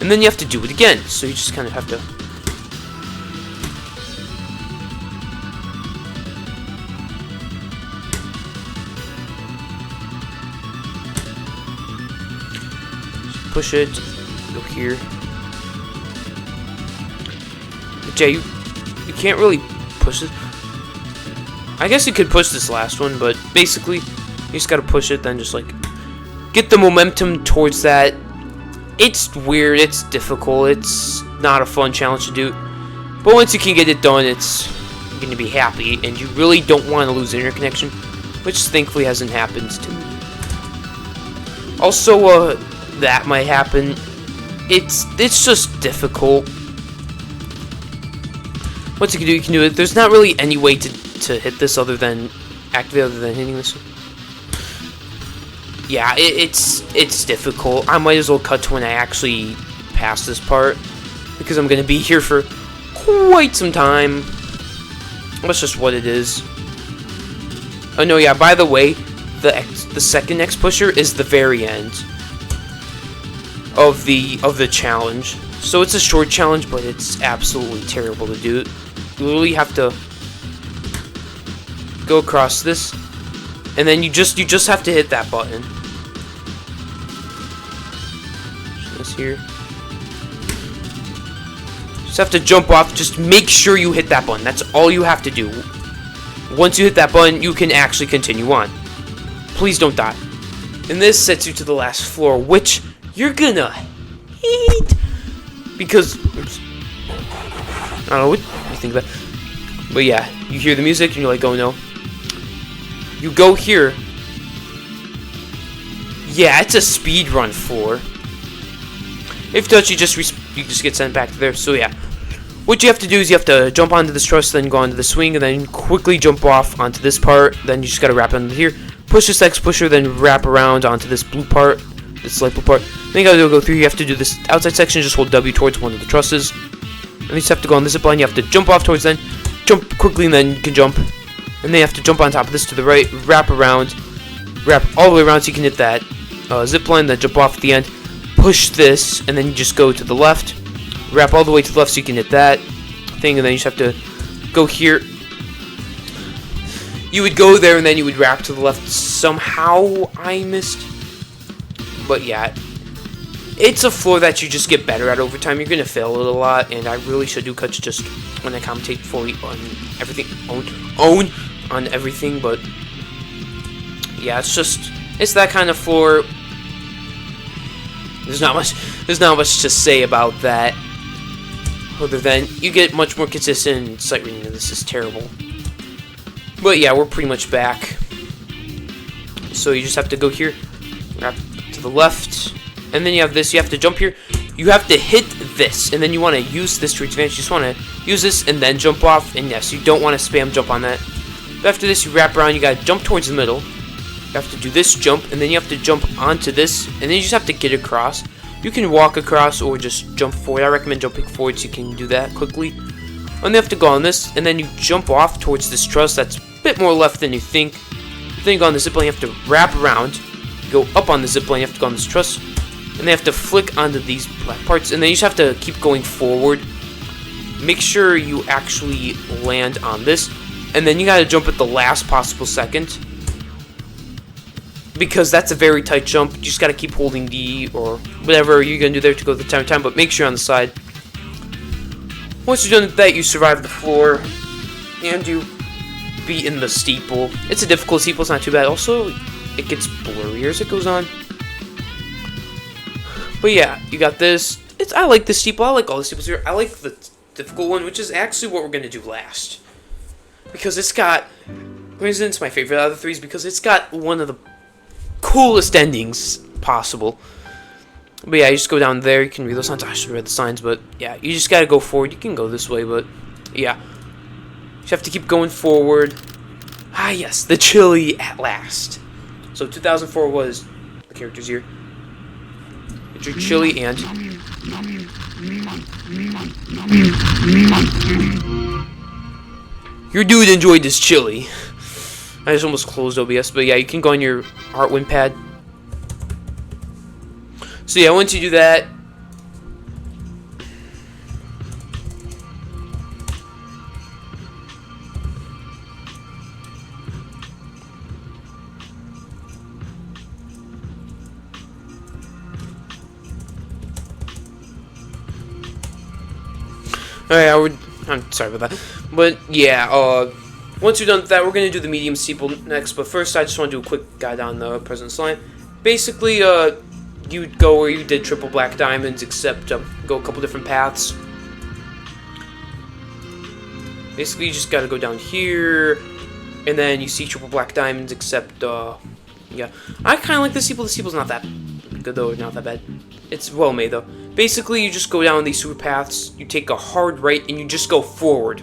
and then you have to do it again. So you just kind of have to. Push it, go here. But yeah, you can't really push it. I guess you could push this last one, but basically, you just gotta push it, then just like get the momentum towards that. It's weird, it's difficult, it's not a fun challenge to do. But once you can get it done, it's gonna be happy, and you really don't want to lose internet connection, which thankfully hasn't happened to me. Also, that might happen. It's just difficult. What you can do it. There's not really any way to hit this other than activate, other than hitting this. Yeah, it's difficult. I might as well cut to when I actually pass this part, because I'm gonna be here for quite some time. That's just what it is. Oh no, yeah. By the way, the second X pusher is the very end of the challenge. So it's a short challenge, but it's absolutely terrible to do. You literally have to go across this, and then you just have to hit that button. This here. Just have to jump off. Just make sure you hit that button. That's all you have to do. Once you hit that button, you can actually continue on. Please don't die. And this sets you to the last floor, which you're gonna hate, because I don't know what you think about it. But yeah, you hear the music and you're like, oh no. You go here. Yeah, it's a speedrun floor. If you touch, you just get sent back to there. So yeah, what you have to do is you have to jump onto this truss, then go onto the swing, and then quickly jump off onto this part. Then you just gotta wrap onto here, push this X pusher, then wrap around onto this blue part, this light blue part. Then you gotta go through. You have to do this outside section. Just hold W towards one of the trusses, and you just have to go on this zip line. You have to jump off towards, then jump quickly, and then you can jump. And then you have to jump on top of this to the right, wrap around, wrap all the way around so you can hit that zip line, then jump off at the end, push this, and then you just go to the left, wrap all the way to the left so you can hit that thing, and then you just have to go here. You would go there, and then you would wrap to the left. Somehow I missed. But yeah, it's a floor that you just get better at over time. You're going to fail it a lot, and I really should do cuts just when I commentate fully on everything, own on everything, but yeah, it's that kind of floor. There's not much to say about that, other than you get much more consistent sight reading, and this is terrible. But yeah, we're pretty much back. So you just have to go here, wrap to the left, and then you have this. You have to jump here. You have to hit this, and then you want to use this to your advantage. You just want to use this and then jump off. And yes, you don't want to spam jump on that. But after this, you wrap around. You gotta jump towards the middle. You have to do this jump, and then you have to jump onto this, and then you just have to get across. You can walk across or just jump forward. I recommend jumping forward so you can do that quickly. And you have to go on this, and then you jump off towards this truss that's a bit more left than you think. Then you go on the zipline, you have to wrap around, go up on the zipline, you have to go on this truss, and then you have to flick onto these black parts, and then you just have to keep going forward. Make sure you actually land on this, and then you gotta jump at the last possible second, because that's a very tight jump. You just gotta keep holding D or whatever you're gonna do there to go to the time, but make sure you're on the side. Once you're done with that, you survive the floor, and you be in the steeple. It's a difficult steeple, it's not too bad. Also, it gets blurrier as it goes on. But yeah, you got this. I like this steeple. I like all the steeples here. I like the difficult one, which is actually what we're gonna do last, because it's got. The reason it's my favorite out of the three is because it's got one of the coolest endings possible. But yeah, you just go down there. You can read those signs. I should have read the signs, but yeah, you just gotta go forward. You can go this way, but yeah, you have to keep going forward. Ah, yes, the chili at last. So 2004 was the character's year. It's your chili and your dude enjoyed this chili. I just almost closed OBS, but yeah, you can go on your art win pad. So yeah, once you do that, alright, I'm sorry about that, but yeah, once you're done with that, we're gonna do the medium steeple next. But first, I just want to do a quick guide on the President's Line. Basically, you would go where you did triple black diamonds, except go a couple different paths. Basically, you just gotta go down here, and then you see triple black diamonds, except yeah, I kind of like the steeple. The steeple's not that good though, not that bad. It's well made though. Basically, you just go down these super paths, you take a hard right, and you just go forward.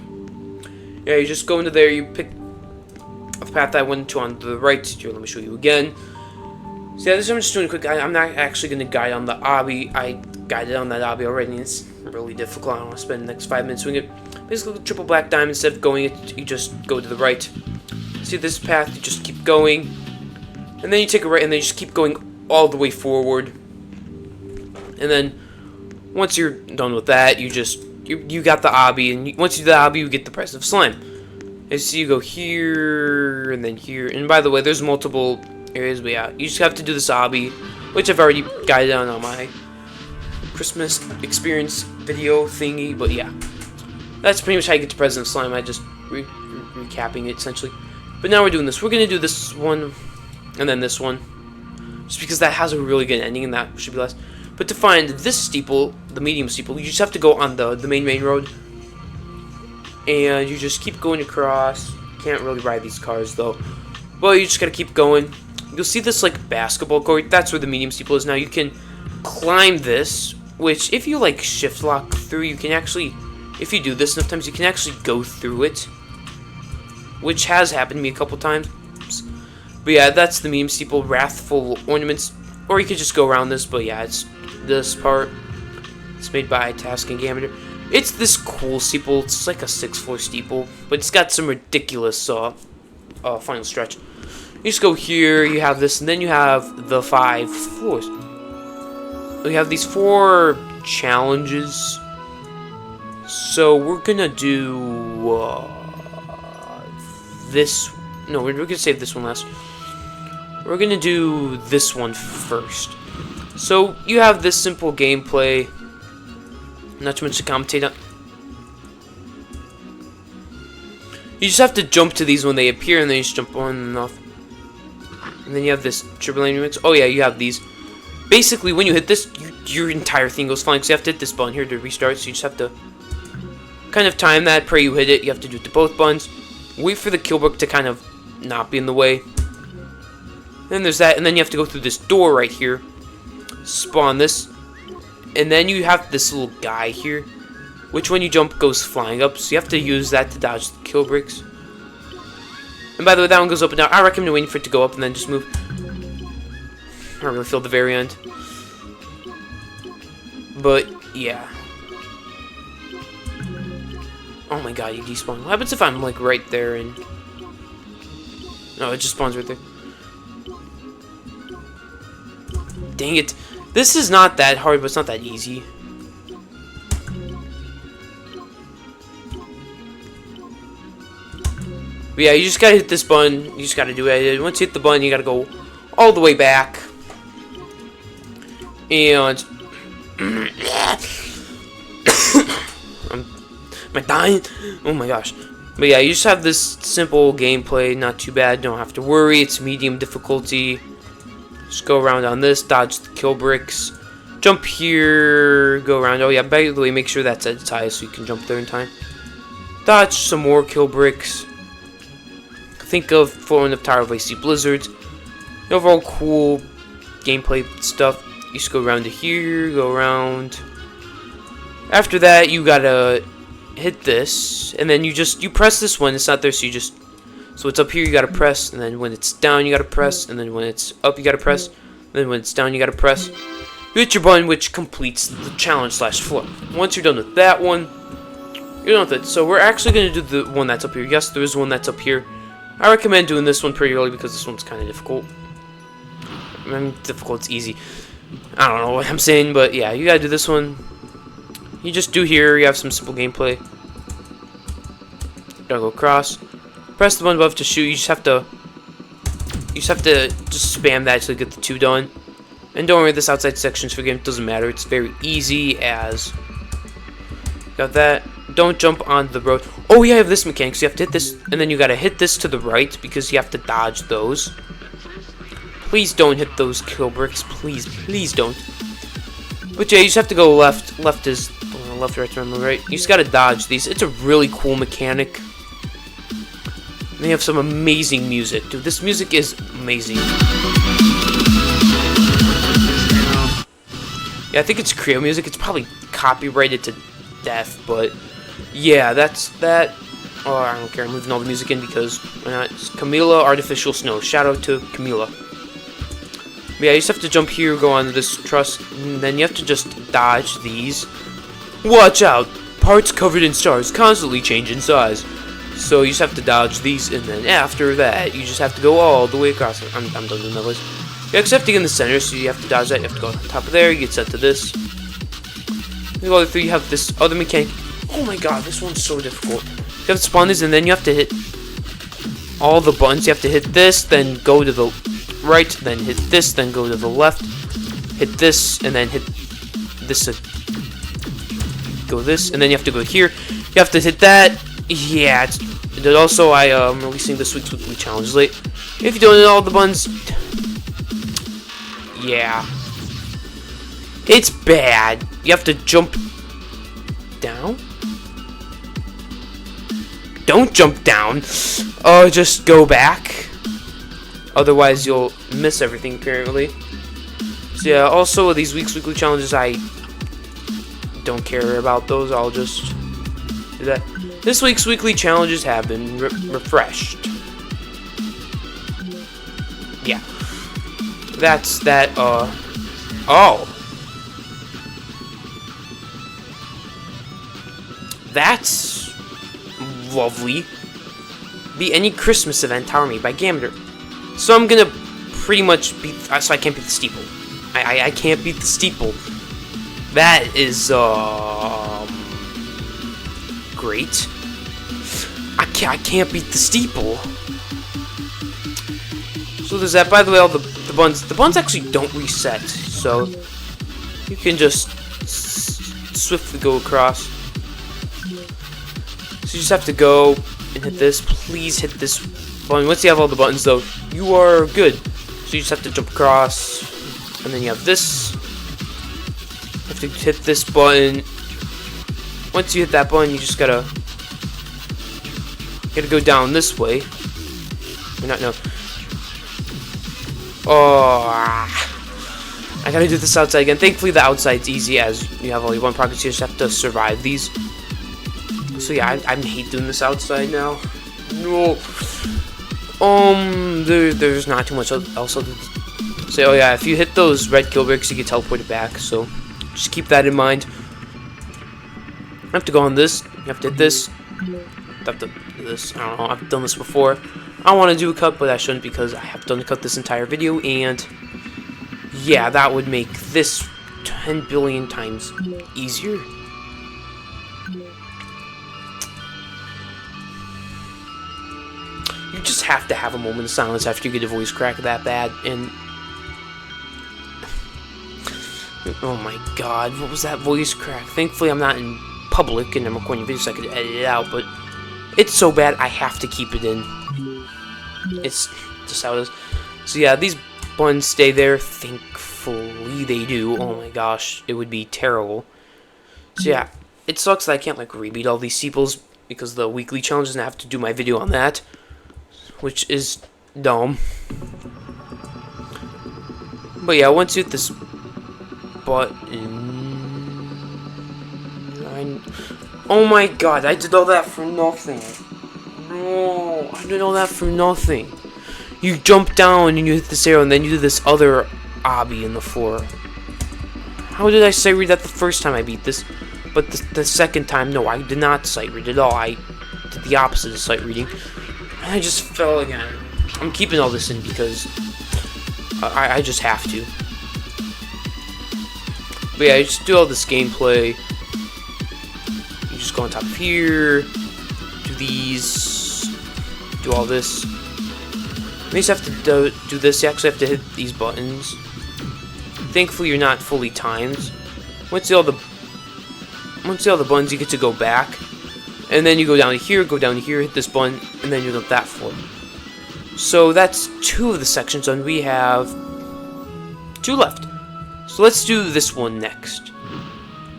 Yeah, you just go into there, you pick the path I went to on the right. Here, let me show you again. So yeah, this I'm just doing a quick guide. I'm not actually going to guide on the obby. I guided on that obby already, and it's really difficult. I don't want to spend the next 5 minutes doing it. Basically, with triple black diamond, instead of going it, you just go to the right. See this path, you just keep going. And then you take a right, and then you just keep going all the way forward. And then, once you're done with that, you just, you got the obby, and once you do the obby, you get the price of slime. And so you go here, and then here. And by the way, there's multiple areas, but yeah, you just have to do this obby, which I've already guided on my Christmas experience video thingy, but yeah, that's pretty much how you get to President Slime. I just recapping it essentially. But now we're doing this. We're gonna do this one, and then this one, just because that has a really good ending, and that should be last. But to find this steeple, the medium steeple, you just have to go on the main road, and you just keep going across. Can't really ride these cars though, but you just gotta keep going. You'll see this like basketball court. That's where the medium steeple is. Now you can climb this, which if you like shift lock through, you can actually, if you do this enough times, you can actually go through it, which has happened to me a couple times. But yeah, that's the medium steeple. Wrathful ornaments, or you could just go around this. But yeah, it's this part. It's made by Task and Gambler. It's this cool steeple. It's like a 6-floor steeple, but it's got some ridiculous final stretch. You just go here, you have this, and then you have the 5 floors. We have these 4 challenges. So we're gonna do this. No, we're gonna save this one last. We're gonna do this one first. So you have this simple gameplay. Not too much to commentate on. You just have to jump to these when they appear, and then you just jump on and off. And then you have this triple lane remix. Oh yeah, you have these. Basically, when you hit this, your entire thing goes flying. So you have to hit this button here to restart. So you just have to kind of time that. Pray you hit it. You have to do it to both buttons. Wait for the kill book to kind of not be in the way. Then there's that, and then you have to go through this door right here. Spawn this. And then you have this little guy here, which when you jump goes flying up. So you have to use that to dodge the kill bricks. And by the way, that one goes up and down. I recommend waiting for it to go up and then just move. I don't really feel the very end. But, yeah. Oh my god, you despawn. What happens if I'm, like, right there and... No, it just spawns right there. Dang it. This is not that hard, but it's not that easy. But yeah, you just gotta hit this button. You just gotta do it. Once you hit the button, you gotta go all the way back. And... Am I dying? Oh my gosh. But yeah, you just have this simple gameplay. Not too bad. Don't have to worry. It's medium difficulty. Just go around on this. Dodge the kill bricks. Jump here. Go around. Oh yeah, by the way, make sure that's at its highest so you can jump there in time. Dodge some more kill bricks. Think of falling up Tower of Icy Blizzards. The overall cool gameplay stuff. You just go around to here, go around. After that, you gotta hit this, and then you press this one. It's not there, so you just so it's up here. You gotta press, and then when it's down, you gotta press, and then when it's up, you gotta press. And then when it's down, you gotta press. You hit your button, which completes the challenge / floor. Once you're done with that one, you're done with it. So we're actually gonna do the one that's up here. Yes, there is one that's up here. I recommend doing this one pretty early because this one's kind of difficult. I mean, difficult, it's easy. I don't know what I'm saying, but yeah, you gotta do this one. You just do here, you have some simple gameplay. Gotta go across. Press the button above to shoot, you just have to spam that to get the 2 done. And don't worry, this outside sections for game doesn't matter, it's very easy as... Got that. Don't jump on the road. Oh yeah, I have this mechanic, so you have to hit this, and then you gotta hit this to the right, because you have to dodge those. Please don't hit those kill bricks, please don't. But yeah, you just have to go left. Left is left, right, turn, right. You just gotta dodge these. It's a really cool mechanic. And they have some amazing music. Dude, this music is amazing. Yeah, I think it's Creo music. It's probably copyrighted to death, but yeah, that's that. Oh, I don't care. I'm moving all the music in because why not? It's Camila Artificial Snow. Shout out to Camila. But yeah, you just have to jump here, go on this truss, and then you have to just dodge these. Watch out! Parts covered in stars constantly change in size. So you just have to dodge these, and then after that, you just have to go all the way across. I'm done doing that list. You actually have to get in the center, so you have to dodge that. You have to go on top of there, you get set to this. You go through, you have this other mechanic. Oh my god, this one's so difficult. You have to spawn these, and then you have to hit all the buttons. You have to hit this, then go to the right, then hit this, then go to the left, hit this, and then hit this, go this, and then you have to go here. You have to hit that. Yeah, and also I'm releasing this week's weekly challenge late. If you don't hit all the buttons, yeah, it's bad. You have to jump down. Don't jump down. Oh, just go back. Otherwise, you'll miss everything, apparently. So, yeah, also, these week's weekly challenges, I don't care about those. I'll just do that. This week's weekly challenges have been refreshed. Yeah. That's that, oh. That's lovely. Be any Christmas event, Tower Me by Gander. So I'm gonna pretty much beat. So I can't beat the steeple. I can't beat the steeple. That is great. I can't beat the steeple. So there's that. By the way, all the buns actually don't reset. So you can just swiftly go across. So you just have to go and hit this. Please hit this button. Once you have all the buttons, though, you are good. So you just have to jump across, and then you have this. You have to hit this button. Once you hit that button, you just gotta go down this way. Or not, no. Oh, I gotta do this outside again. Thankfully, the outside's easy as you have only one progress. You just have to survive these. So yeah, I hate doing this outside now. No. There's not too much else to say. Oh yeah, if you hit those red kill bricks, you get teleported back. So just keep that in mind. You have to go on this. You have to hit this. You have to do this. I don't know. I've done this before. I want to do a cut, but I shouldn't because I have done a cut this entire video, and yeah, that would make this 10 billion times easier. You just have to have a moment of silence after you get a voice crack that bad, and oh my god, what was that voice crack? Thankfully I'm not in public and I'm recording a video so I could edit it out, but it's so bad I have to keep it in. It's just how it is. So yeah, these buttons stay there. Thankfully they do. Oh my gosh, it would be terrible. So yeah, it sucks that I can't like rebeat all these Steeples because the weekly challenges and I have to do my video on that, which is dumb. But yeah, once you hit this button, oh my god, I did all that for nothing. No, I did all that for nothing. You jump down and you hit this arrow and then you do this other obby in the floor. How did I sight read that the first time I beat this? But the second time, no, I did not sight read at all. I did the opposite of sight reading. And I just fell again. I'm keeping all this in because I just have to. But yeah, I just do all this gameplay. You just go on top of here, do these, do all this. You just have to do this. You actually have to hit these buttons. Thankfully, you're not fully timed. Once you see all the buttons, you get to go back, and then you go down here, hit this button, and then you do that floor. So that's 2 of the sections, and we have 2 left. So let's do this one next.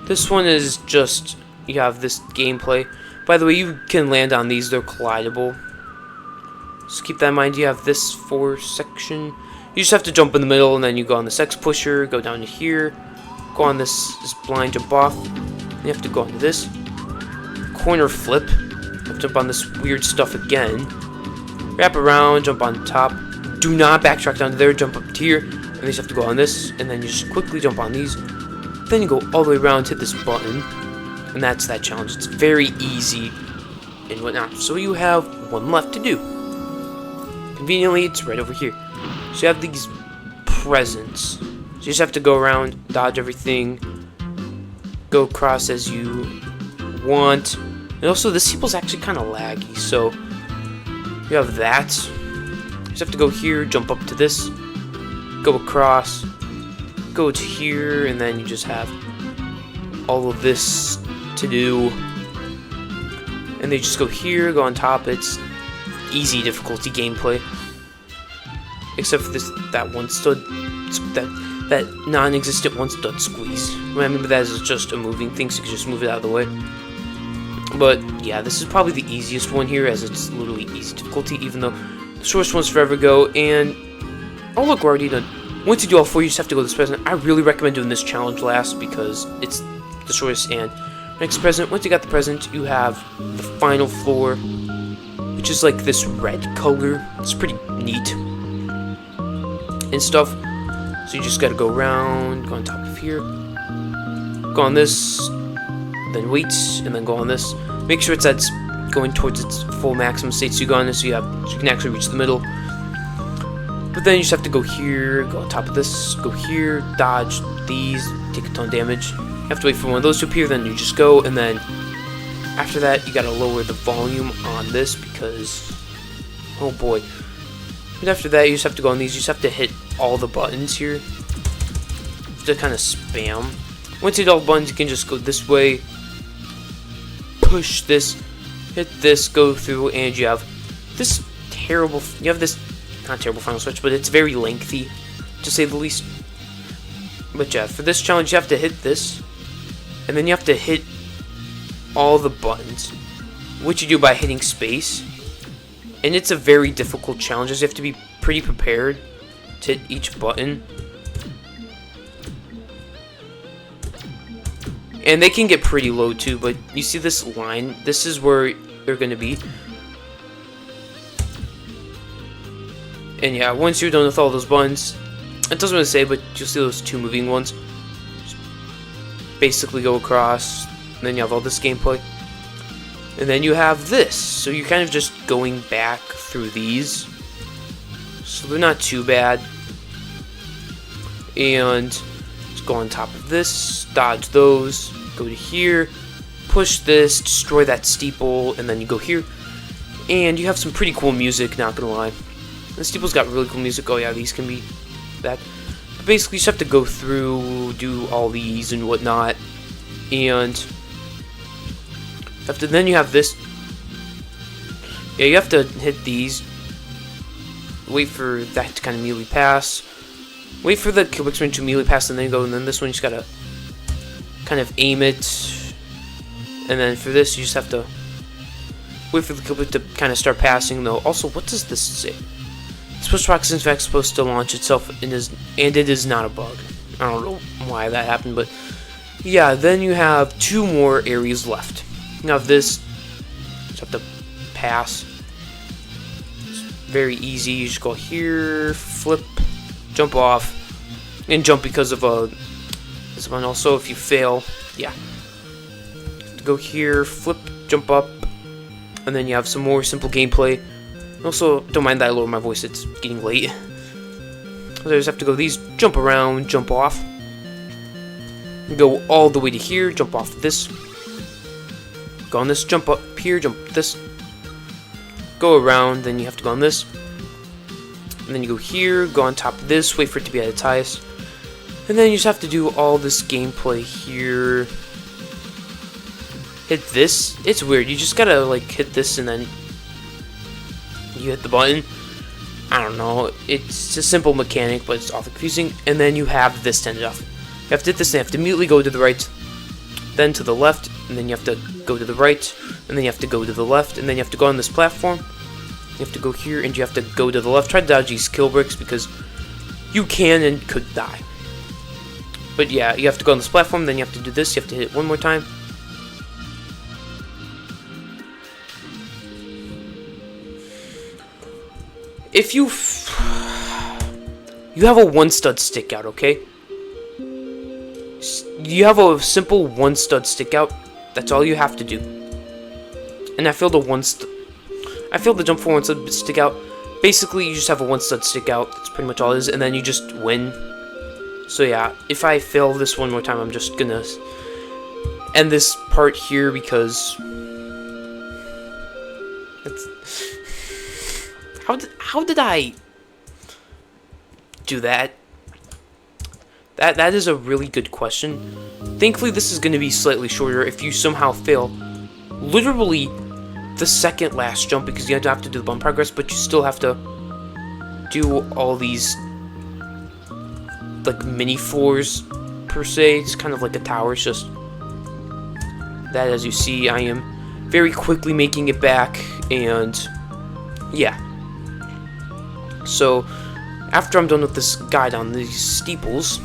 This one is just, you have this gameplay. By the way, you can land on these, they're collidable. So keep that in mind. You have this 4 section. You just have to jump in the middle, and then you go on this X pusher, go down to here, go on this blind jump off. You have to go onto this corner flip. You have to jump on this weird stuff again. Wrap around, jump on top. Do not backtrack down to there, jump up to here. And you just have to go on this, and then you just quickly jump on these. Then you go all the way around, hit this button, and that's that challenge. It's very easy and whatnot. So you have 1 left to do. Conveniently, it's right over here. So you have these presents. So you just have to go around, dodge everything, go across as you want. And also, this Steeple's actually kind of laggy, so you have that. You just have to go here, jump up to this, go across, go to here, and then you just have all of this to do. And they just go here, go on top. It's easy difficulty gameplay, except for that one stud, that non-existent one stud squeeze. Remember that is just a moving thing, so you can just move it out of the way. But yeah, this is probably the easiest one here, as it's literally easy difficulty, even though the shortest one's forever go. And oh look, we're already done. Once you do all 4, you just have to go to this present. I really recommend doing this challenge last because it's the shortest. And next present, once you got the present, you have the final floor, which is like this red color. It's pretty neat and stuff. So you just gotta go around, go on top of here, go on this, then wait, and then go on this. Make sure it's going towards its full maximum state, so you go on this so you can actually reach the middle. But then you just have to go here, go on top of this, go here, dodge these, take a ton of damage. You have to wait for one of those to appear, then you just go, and then after that you gotta lower the volume on this because, oh boy. And after that you just have to go on these, you just have to hit all the buttons here to kind of spam. Once you hit all the buttons, you can just go this way, push this, hit this, go through, and you have this terrible, not terrible final switch, but it's very lengthy, to say the least. But yeah, for this challenge, you have to hit this, and then you have to hit all the buttons, which you do by hitting space. And it's a very difficult challenge, as you have to be pretty prepared to hit each button. And they can get pretty low too, but you see this line? This is where they're going to be. And yeah, once you're done with all those buttons, it doesn't really say, but you'll see those two moving ones. Just basically go across, and then you have all this gameplay. And then you have this, so you're kind of just going back through these. So they're not too bad. And just go on top of this, dodge those, go to here, push this, destroy that steeple, and then you go here. And you have some pretty cool music, not gonna lie. The steeple's got really cool music. Oh yeah, these can be that. But basically, you just have to go through, do all these and whatnot. And then you have this. Yeah, you have to hit these. Wait for that to kind of immediately pass. Wait for the quick sprint to immediately pass, and then go. And then this one, you just gotta kind of aim it. And then for this, you just have to wait for the quick to kind of start passing. Though, also, what does this say? This rock is in fact supposed to launch itself, and it is not a bug. I don't know why that happened, but yeah. Then you have two more areas left. You have this. You just have to pass. It's very easy. You just go here, flip, jump off, and jump because of this one. Also, if you fail, yeah, go here, flip, jump up, and then you have some more simple gameplay. Also, don't mind that I lower my voice, it's getting late. So I just have to go these, jump around, jump off. Go all the way to here, jump off this. Go on this, jump up here, jump this. Go around, then you have to go on this. And then you go here, go on top of this, wait for it to be at its highest. And then you just have to do all this gameplay here. Hit this. It's weird, you just gotta like hit this and then you hit the button. I don't know. It's a simple mechanic, but it's awfully confusing. And then you have this to end it off. You have to hit this, and you have to immediately go to the right, then to the left, and then you have to go to the right, and then you have to go to the left, and then you have to go on this platform. You have to go here, and you have to go to the left. Try to dodge these kill bricks because you can and could die. But yeah, you have to go on this platform, then you have to do this. You have to hit it one more time. If you have a one stud stick out, okay? You have a simple one stud stick out. That's all you have to do. And I failed the jump for one stud stick out. Basically, you just have a one stud stick out. That's pretty much all it is, and then you just win. So yeah, if I fail this one more time, I'm just gonna end this part here because how did I do that? That is a really good question. Thankfully, this is going to be slightly shorter if you somehow fail literally the second last jump, because you don't have to do the bump progress, but you still have to do all these like mini floors per se. It's kind of like a tower. It's just that, as you see, I am very quickly making it back, and yeah. So after I'm done with this guide on these steeples,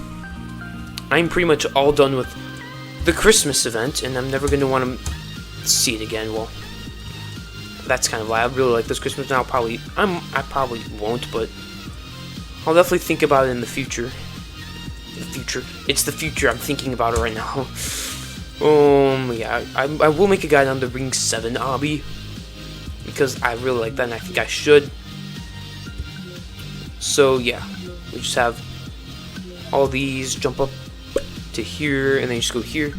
I'm pretty much all done with the Christmas event, and I'm never going to want to see it again. Well, that's kind of why I really like this Christmas. Now I probably won't, but I'll definitely think about it in the future. It's the future. I'm thinking about it right now. Yeah, I will make a guide on the Ring 7 obby because I really like that, and I think I should. So yeah, we just have all these, jump up to here, and then you just go here.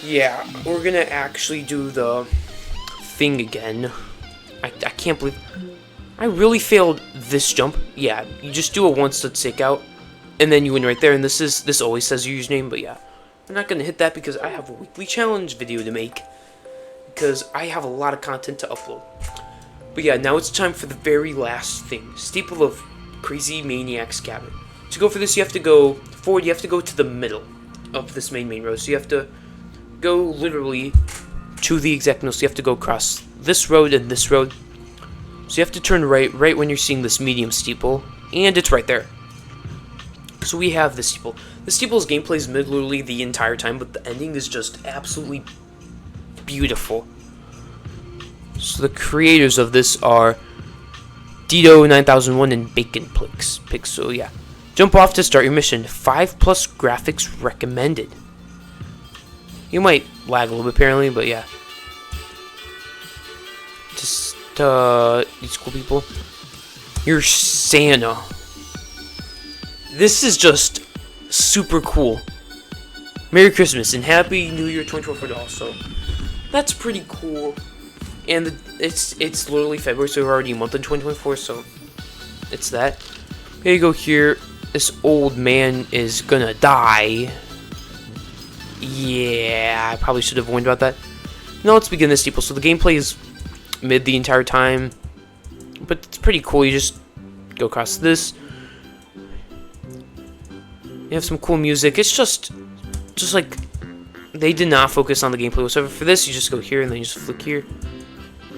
Yeah, we're gonna actually do the thing again. I can't believe I really failed this jump. Yeah, you just do a one stud stick out, and then you win right there. And this always says your username, but yeah, I'm not gonna hit that because I have a weekly challenge video to make because I have a lot of content to upload. But yeah, now it's time for the very last thing. Steeple of Crazy Maniac's Cabin. To go for this, you have to go forward. You have to go to the middle of this main road. So you have to go literally to the exact middle. So you have to go across this road and this road. So you have to turn right when you're seeing this medium steeple. And it's right there. So we have this steeple. The steeple's gameplay is literally the entire time, but the ending is just absolutely beautiful. So the creators of this are Dito 9001 and Bacon Picks. So yeah, jump off to start your mission. 5+ graphics recommended. You might lag a little bit apparently, but yeah. Just these cool people. You're Santa. This is just super cool. Merry Christmas and Happy New Year 2024 also. That's pretty cool. And it's literally February, so we're already a month in 2024, so it's that. Here you go here. This old man is gonna die. Yeah, I probably should have warned about that. Now let's begin this Steeples. So the gameplay is mid the entire time, but it's pretty cool. You just go across this. You have some cool music. It's just like they did not focus on the gameplay whatsoever. For this, you just go here and then you just flick here,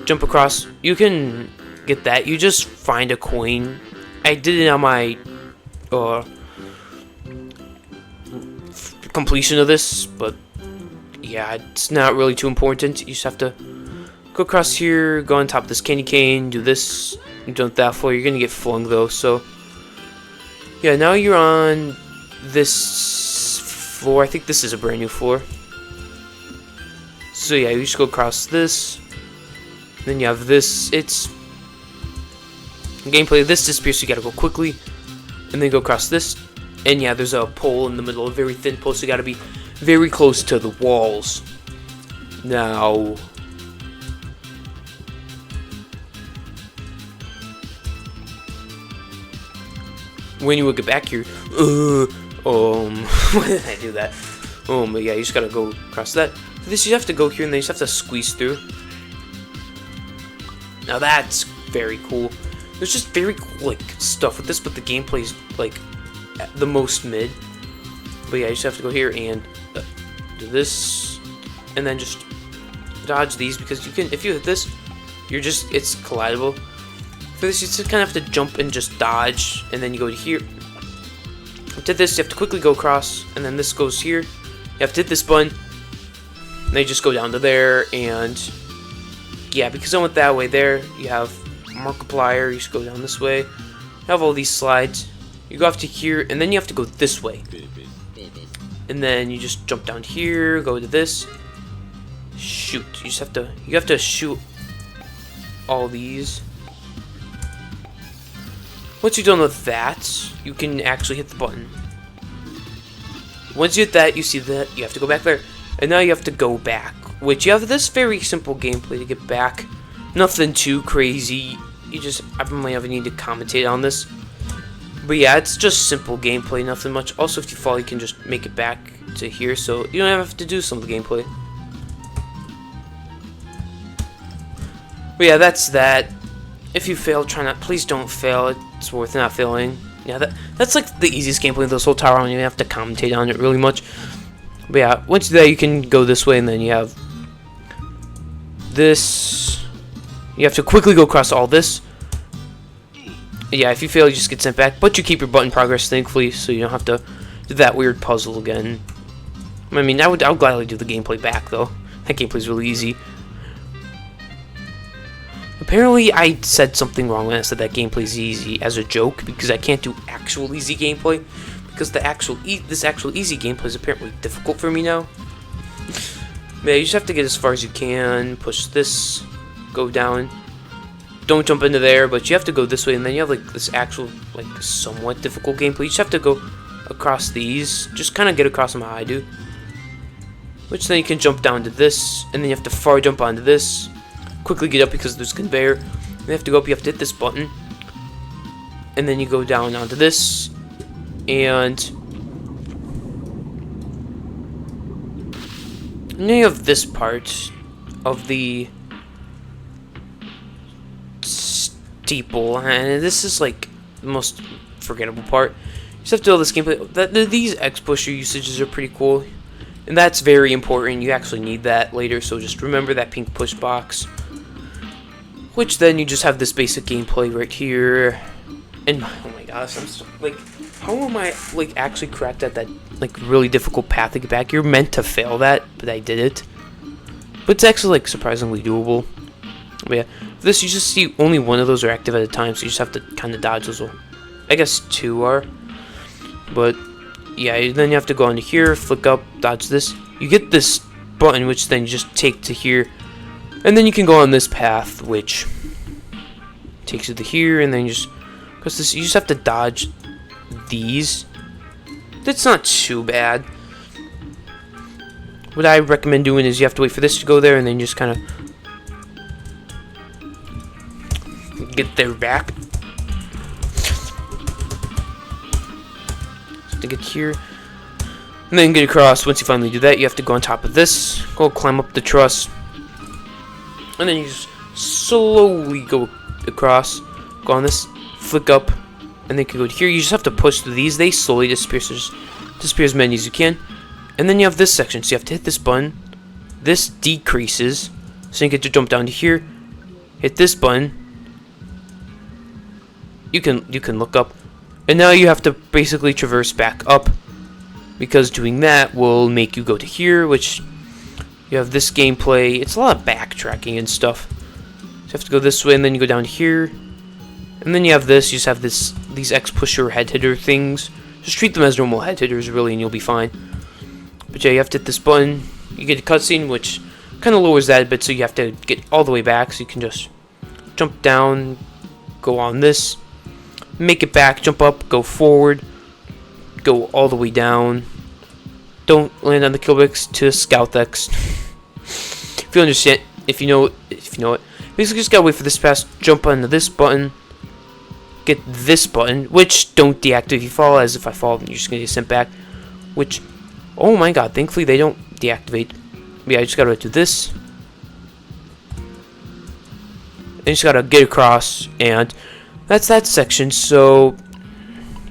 jump across. You can get that. You just find a coin. I did it on my completion of this, but yeah, it's not really too important. You just have to go across here, go on top of this candy cane, do this, you jump that floor. You're gonna get flung though, so yeah, now you're on this floor. I think this is a brand new floor. So yeah, you just go across this, then you have this. It's gameplay. This disappears, so you gotta go quickly, and then go across this. And yeah, there's a pole in the middle, a very thin pole, so you gotta be very close to the walls. Now, when you will get back here, why did I do that? But yeah, you just gotta go across that. For this, you have to go here, and then you just have to squeeze through. Now that's very cool. There's just very cool like stuff with this, but the gameplay's like at the most mid. But yeah, you just have to go here and do this, and then just dodge these, because you can, if you hit this, it's collidable. For this, you just kind of have to jump and just dodge, and then you go to here. To this, you have to quickly go across, and then this goes here. You have to hit this button, and then you just go down to there, and yeah, because I went that way there, you have Markiplier, you just go down this way. You have all these slides. You go off to here, and then you have to go this way. And then you just jump down here, go to this. Shoot. You have to shoot all these. Once you're done with that, you can actually hit the button. Once you hit that, you see that you have to go back there. And now you have to go back, which you have this very simple gameplay to get back. Nothing too crazy. I might have need to commentate on this. But yeah, it's just simple gameplay, nothing much. Also, if you fall, you can just make it back to here, so you don't have to do some of the gameplay. But yeah, that's that. If you fail, please don't fail. It's worth not failing. Yeah, that's like the easiest gameplay of this whole tower. I don't even have to commentate on it really much. But yeah, once you do that, you can go this way, and then you have this. You have to quickly go across all this. Yeah, if you fail, you just get sent back, but you keep your button progress, thankfully, so you don't have to do that weird puzzle again. I mean, I would gladly do the gameplay back, though. That gameplay's really easy. Apparently, I said something wrong when I said that gameplay's easy as a joke, because I can't do actual easy gameplay, because this actual easy gameplay is apparently difficult for me now. Yeah, you just have to get as far as you can, push this, go down. Don't jump into there, but you have to go this way, and then you have like this actual, like, somewhat difficult gameplay. You just have to go across these, just kind of get across them how I do. Which then you can jump down to this, and then you have to far jump onto this. Quickly get up because there's a conveyor. Then you have to go up, you have to hit this button. And then you go down onto this, and then you have this part of the steeple, and this is like the most forgettable part. You just have to do all this gameplay. These X pusher usages are pretty cool, and that's very important. You actually need that later, so just remember that pink push box. Which then you just have this basic gameplay right here, and oh my gosh, I'm so, like, how am I like actually cracked at that like really difficult path to get back? You're meant to fail that, but I did it. But it's actually like surprisingly doable. But yeah, This, you just see only one of those are active at a time, so you just have to kind of dodge those. I guess two are. But, yeah, then you have to go into here, flick up, dodge this. You get this button, which then you just take to here. And then you can go on this path, which takes you to here, and then you just... Because this, you just have to dodge these. That's not too bad. What I recommend doing is you have to wait for this to go there, and then you just kind of get there back. To get here, and then get across. Once you finally do that, you have to go on top of this, go climb up the truss, and then you just slowly go across, go on this, flick up, and then you can go here. You just have to push through these. They slowly disappear, so just disappear as many as you can. And then you have this section, so you have to hit this button. This decreases, so you get to jump down to here. Hit this button. You can look up, and now you have to basically traverse back up, because doing that will make you go to here, which you have this gameplay. It's a lot of backtracking and stuff. So you have to go this way, and then you go down here, and then you have this. You just have these X pusher head hitter things. Just treat them as normal head hitters, really, and you'll be fine. But yeah, you have to hit this button. You get a cutscene, which kind of lowers that a bit, so you have to get all the way back. So you can just jump down, go on this, make it back, jump up, go forward, go all the way down. Don't land on the kill bricks to scout X. If you understand, if you know it, basically just gotta wait for this pass, jump onto this button, get this button, which don't deactivate if you fall, as if I fall, you're just gonna get sent back, which, oh my god, thankfully they don't deactivate. But yeah, I just gotta do this. And you just gotta get across, and that's that section. So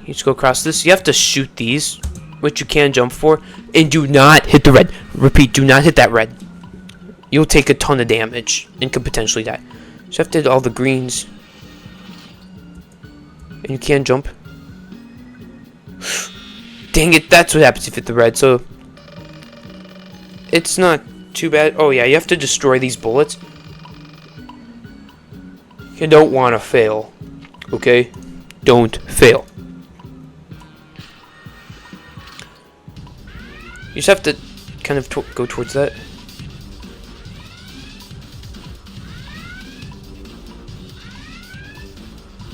you just go across this. You have to shoot these, which you can jump for, and do not hit the red. Repeat, do not hit that red. You'll take a ton of damage and could potentially die. So you have to hit all the greens, and you can jump. Dang it, that's what happens if you hit the red. So it's not too bad. Oh yeah, you have to destroy these bullets. You don't want to fail. Okay? Don't fail. You just have to kind of go towards that.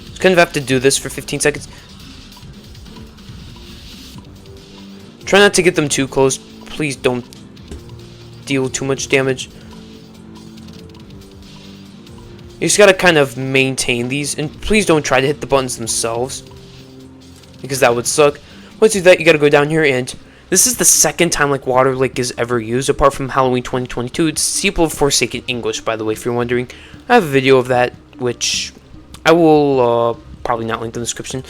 Just kind of have to do this for 15 seconds. Try not to get them too close. Please don't deal too much damage. You just gotta kind of maintain these, and please don't try to hit the buttons themselves, because that would suck. Once you do that, you gotta go down here, and this is the second time like Water Lake is ever used, apart from Halloween 2022. It's Steeples of Forsaken English, by the way, if you're wondering. I have a video of that, which I will probably not link in the description.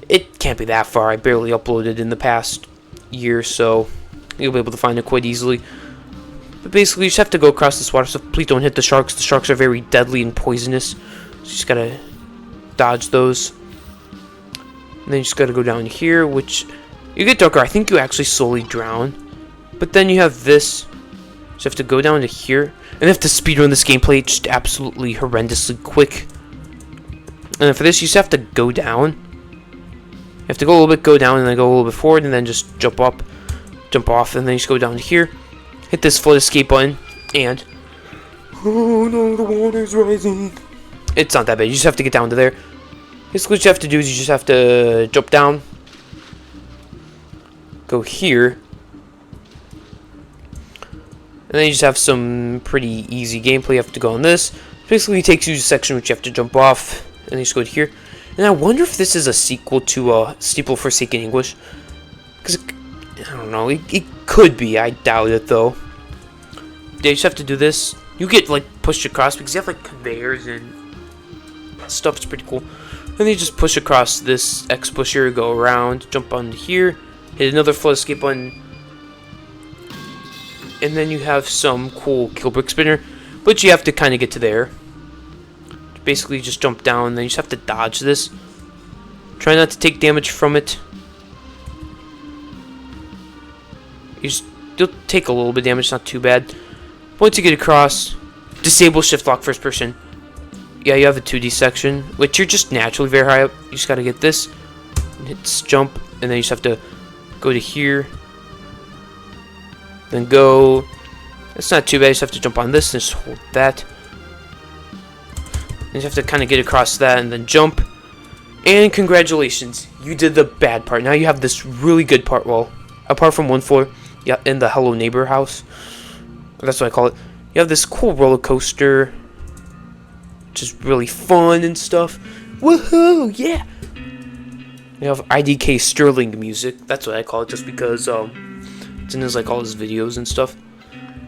It can't be that far. I barely uploaded in the past year, so you'll be able to find it quite easily. But basically, you just have to go across this water, so please don't hit the sharks. The sharks are very deadly and poisonous, so you just gotta dodge those. And then you just gotta go down here, which you get darker. I think you actually slowly drown. But then you have this. You just have to go down to here, and you have to speedrun this gameplay just absolutely horrendously quick. And then for this, you just have to go down. You have to go a little bit, go down, and then go a little bit forward, and then just jump up, jump off, and then you just go down to here. Hit this float escape button, and oh no, the water's rising. It's not that bad. You just have to get down to there. Basically, what you have to do is you just have to jump down, go here, and then you just have some pretty easy gameplay. You have to go on this. Basically, it takes you to a section which you have to jump off, and then you just go to here. And I wonder if this is a sequel to Steeples of Forsaken English, because I don't know. It could be. I doubt it though. Yeah, you just have to do this. You get like pushed across because you have like conveyors and stuff. It's pretty cool. And then you just push across this X pusher, go around, jump onto here, hit another float escape button, and then you have some cool kill brick spinner, but you have to kind of get to there. Basically, just jump down. Then you just have to dodge this. Try not to take damage from it. You'll take a little bit of damage, not too bad. Once you get across, disable shift lock first person. yeah, you have a 2D section, which you're just naturally very high up. You just gotta get this, and hit jump, and then you just have to go to here, then go. It's not too bad. You just have to jump on this and just hold that. You just have to kind of get across that and then jump. And congratulations, you did the bad part. Now you have this really good part. Well, apart from one floor, yeah, in the Hello Neighbor house. That's what I call it. You have this cool roller coaster, which is really fun and stuff. Woohoo! Yeah. You have IDK Sterling music. That's what I call it, just because it's in his like all his videos and stuff.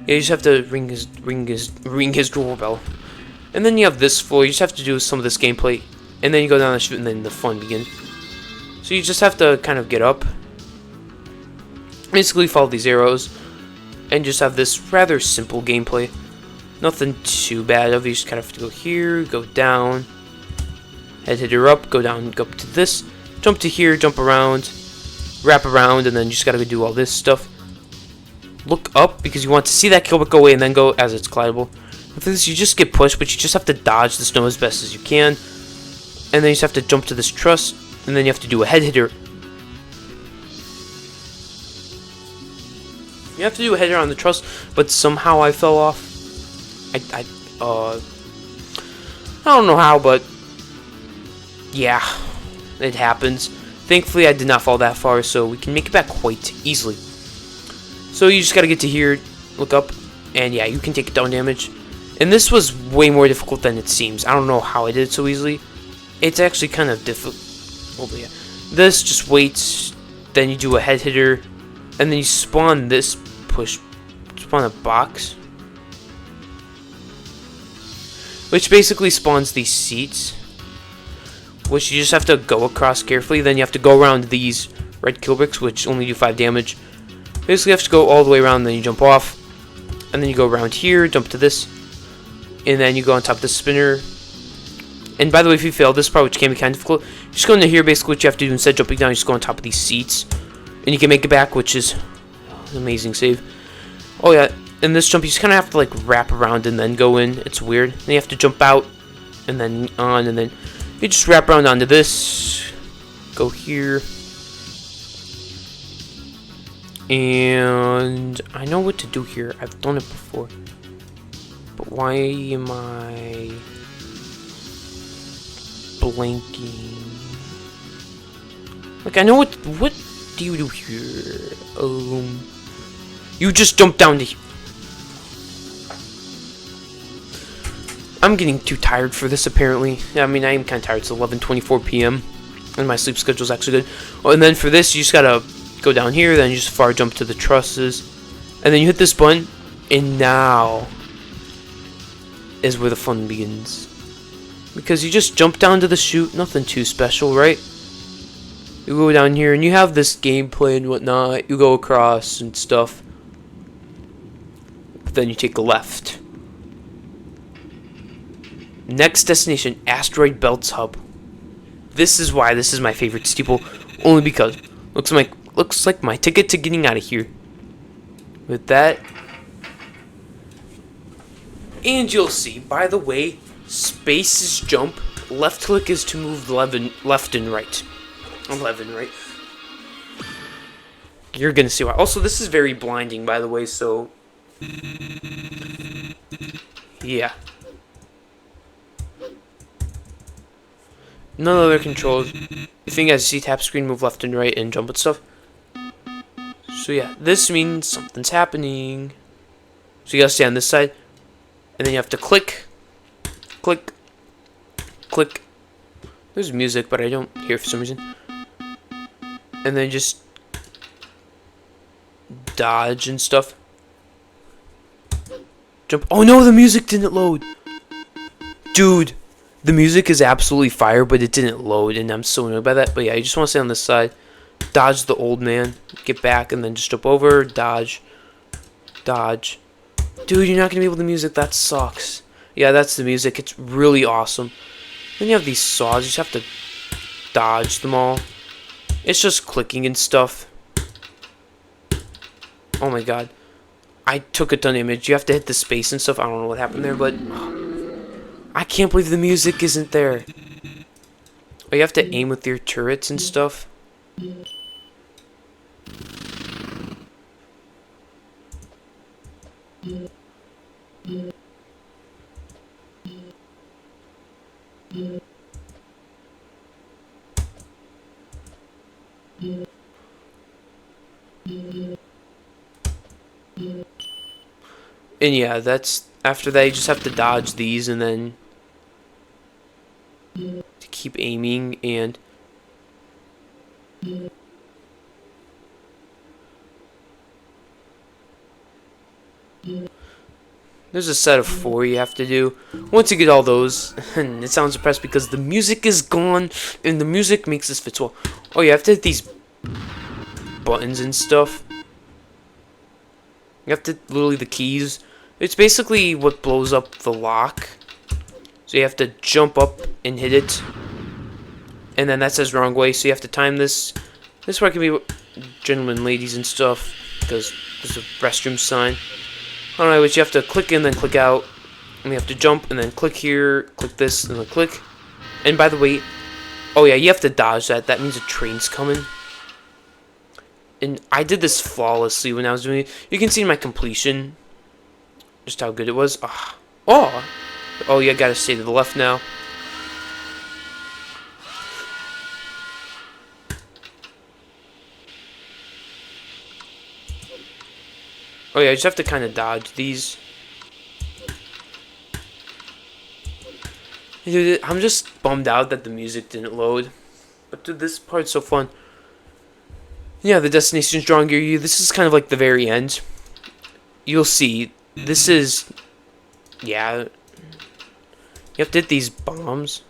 Yeah, you just have to ring his doorbell. And then you have this floor. You just have to do some of this gameplay. And then you go down the chute and then the fun begins. So you just have to kind of get up. Basically follow these arrows. And just have this rather simple gameplay. Nothing too bad of. You just kind of have to go here, go down. Head hitter up, go down, go up to this. Jump to here, jump around. Wrap around, and then you just gotta go do all this stuff. Look up because you want to see that kill but go away and then go as it's collidable. And for this you just get pushed, but you just have to dodge the snow as best as you can. And then you just have to jump to this truss, and then you have to do a head hitter. You have to do a header on the truss, but somehow I fell off. I don't know how, but yeah, it happens. Thankfully I did not fall that far, so we can make it back quite easily. So you just gotta get to here, look up, and yeah, you can take down damage. And this was way more difficult than it seems. I don't know how I did it so easily. It's actually kind of difficult. Oh, yeah. This just waits, then you do a head hitter, and then you spawn this spawn a box, which basically spawns these seats, which you just have to go across carefully. Then you have to go around these red kill bricks, which only do 5 damage. Basically you have to go all the way around, then you jump off, and then you go around here, jump to this, and then you go on top of the spinner. And by the way, if you fail this part, which can be kind of difficult, you just go into here. Basically what you have to do instead of jumping down, you just go on top of these seats, and you can make it back, which is an amazing save. Oh yeah, in this jump you just kind of have to like wrap around and then go in. It's weird. Then you have to jump out and then on, and then you just wrap around onto this, go here, and I know what to do here. I've done it before, but why am I blanking? Like, I know what do you do here? You just jump down to here. I'm getting too tired for this, apparently. I mean, I am kind of tired. It's 11:24 p.m. and my sleep schedule is actually good. Oh, and then for this, you just gotta go down here, then you just far jump to the trusses, and then you hit this button, and now is where the fun begins. Because you just jump down to the chute, nothing too special, right? You go down here, and you have this gameplay and whatnot. You go across and stuff. But then you take a left. Next destination, Asteroid Belts Hub. This is why this is my favorite steeple, only because looks like my ticket to getting out of here. With that, and you'll see, by the way, space is jump, left click is to move left and right. 11, right? You're gonna see why. Also, this is very blinding, by the way, so yeah. None other controls. You think as you see tap screen, move left and right, and jump and stuff. So yeah, this means something's happening. So you gotta stay on this side, and then you have to click, click, click. There's music, but I don't hear it for some reason. And then just dodge and stuff. Jump. Oh no, the music didn't load. Dude, the music is absolutely fire, but it didn't load, and I'm so annoyed by that. But yeah, you just want to stay on this side. Dodge the old man. Get back, and then just jump over. Dodge. Dodge. Dude, you're not going to be able to music. That sucks. Yeah, that's the music. It's really awesome. Then you have these saws. You just have to dodge them all. It's just clicking and stuff. Oh my god. I took a ton of damage. You have to hit the space and stuff. I don't know what happened there, but I can't believe the music isn't there. Oh, you have to aim with your turrets and stuff. And yeah, that's after that you just have to dodge these and then to keep aiming and there's a set of 4 you have to do. Once you get all those, and it sounds depressed because the music is gone, and the music makes this fit well. Oh, you have to hit these buttons and stuff. You have to literally the keys. It's basically what blows up the lock. So you have to jump up and hit it, and then that says wrong way. So you have to time this. This part can be gentlemen, ladies, and stuff because there's a restroom sign. Alright, but you have to click in, then click out, and you have to jump, and then click here, click this, and then click. And by the way, oh yeah, you have to dodge that. That means a train's coming. And I did this flawlessly when I was doing it. You can see my completion, just how good it was. Oh, yeah, gotta stay to the left now. Oh yeah, I just have to kind of dodge these. Dude, I'm just bummed out that the music didn't load. But dude, this part's so fun. Yeah, the destination's drawing near you. This is kind of like the very end. You'll see. This is... Yeah. You have to hit these bombs.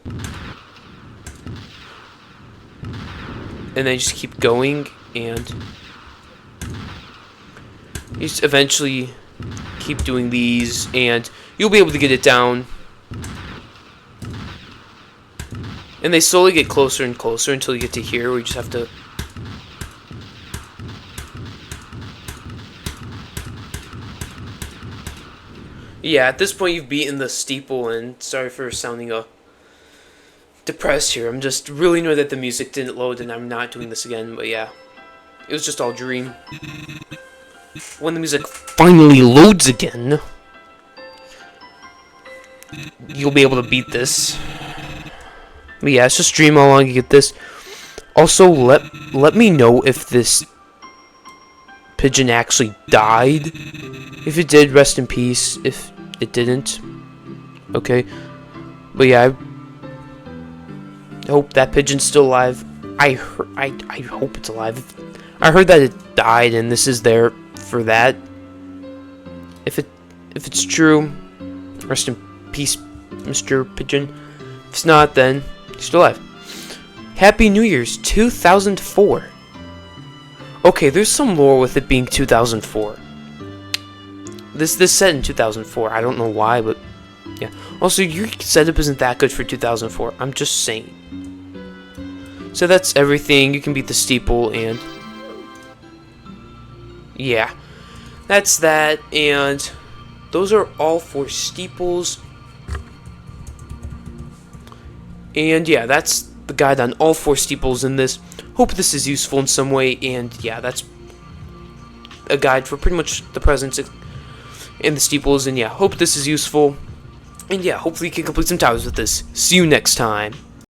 And then just keep going and... You just eventually keep doing these, and you'll be able to get it down. And they slowly get closer and closer until you get to here, where you just have to... Yeah, at this point you've beaten the steeple, and sorry for sounding depressed here. I'm just really annoyed that the music didn't load, and I'm not doing this again, but yeah. It was just all dream. When the music finally loads again, you'll be able to beat this. But yeah, it's just stream how long you get this. Also, let me know if this pigeon actually died. If it did, rest in peace. If it didn't, okay. But yeah, I hope that pigeon's still alive. I hope it's alive. I heard that it died, and this is there for that. If it's true, rest in peace, Mr. Pigeon. If it's not, then he's still alive. Happy New Year's 2004. Okay, there's some lore with it being 2004. This set in 2004. I don't know why, but yeah. Also, your setup isn't that good for 2004. I'm just saying. So that's everything. You can beat the steeple, and yeah, that's that, and those are all 4 steeples. And yeah, that's the guide on all 4 steeples in this. Hope this is useful in some way, and yeah, that's a guide for pretty much the presents and the steeples, and yeah, hope this is useful. And yeah, hopefully you can complete some towers with this. See you next time.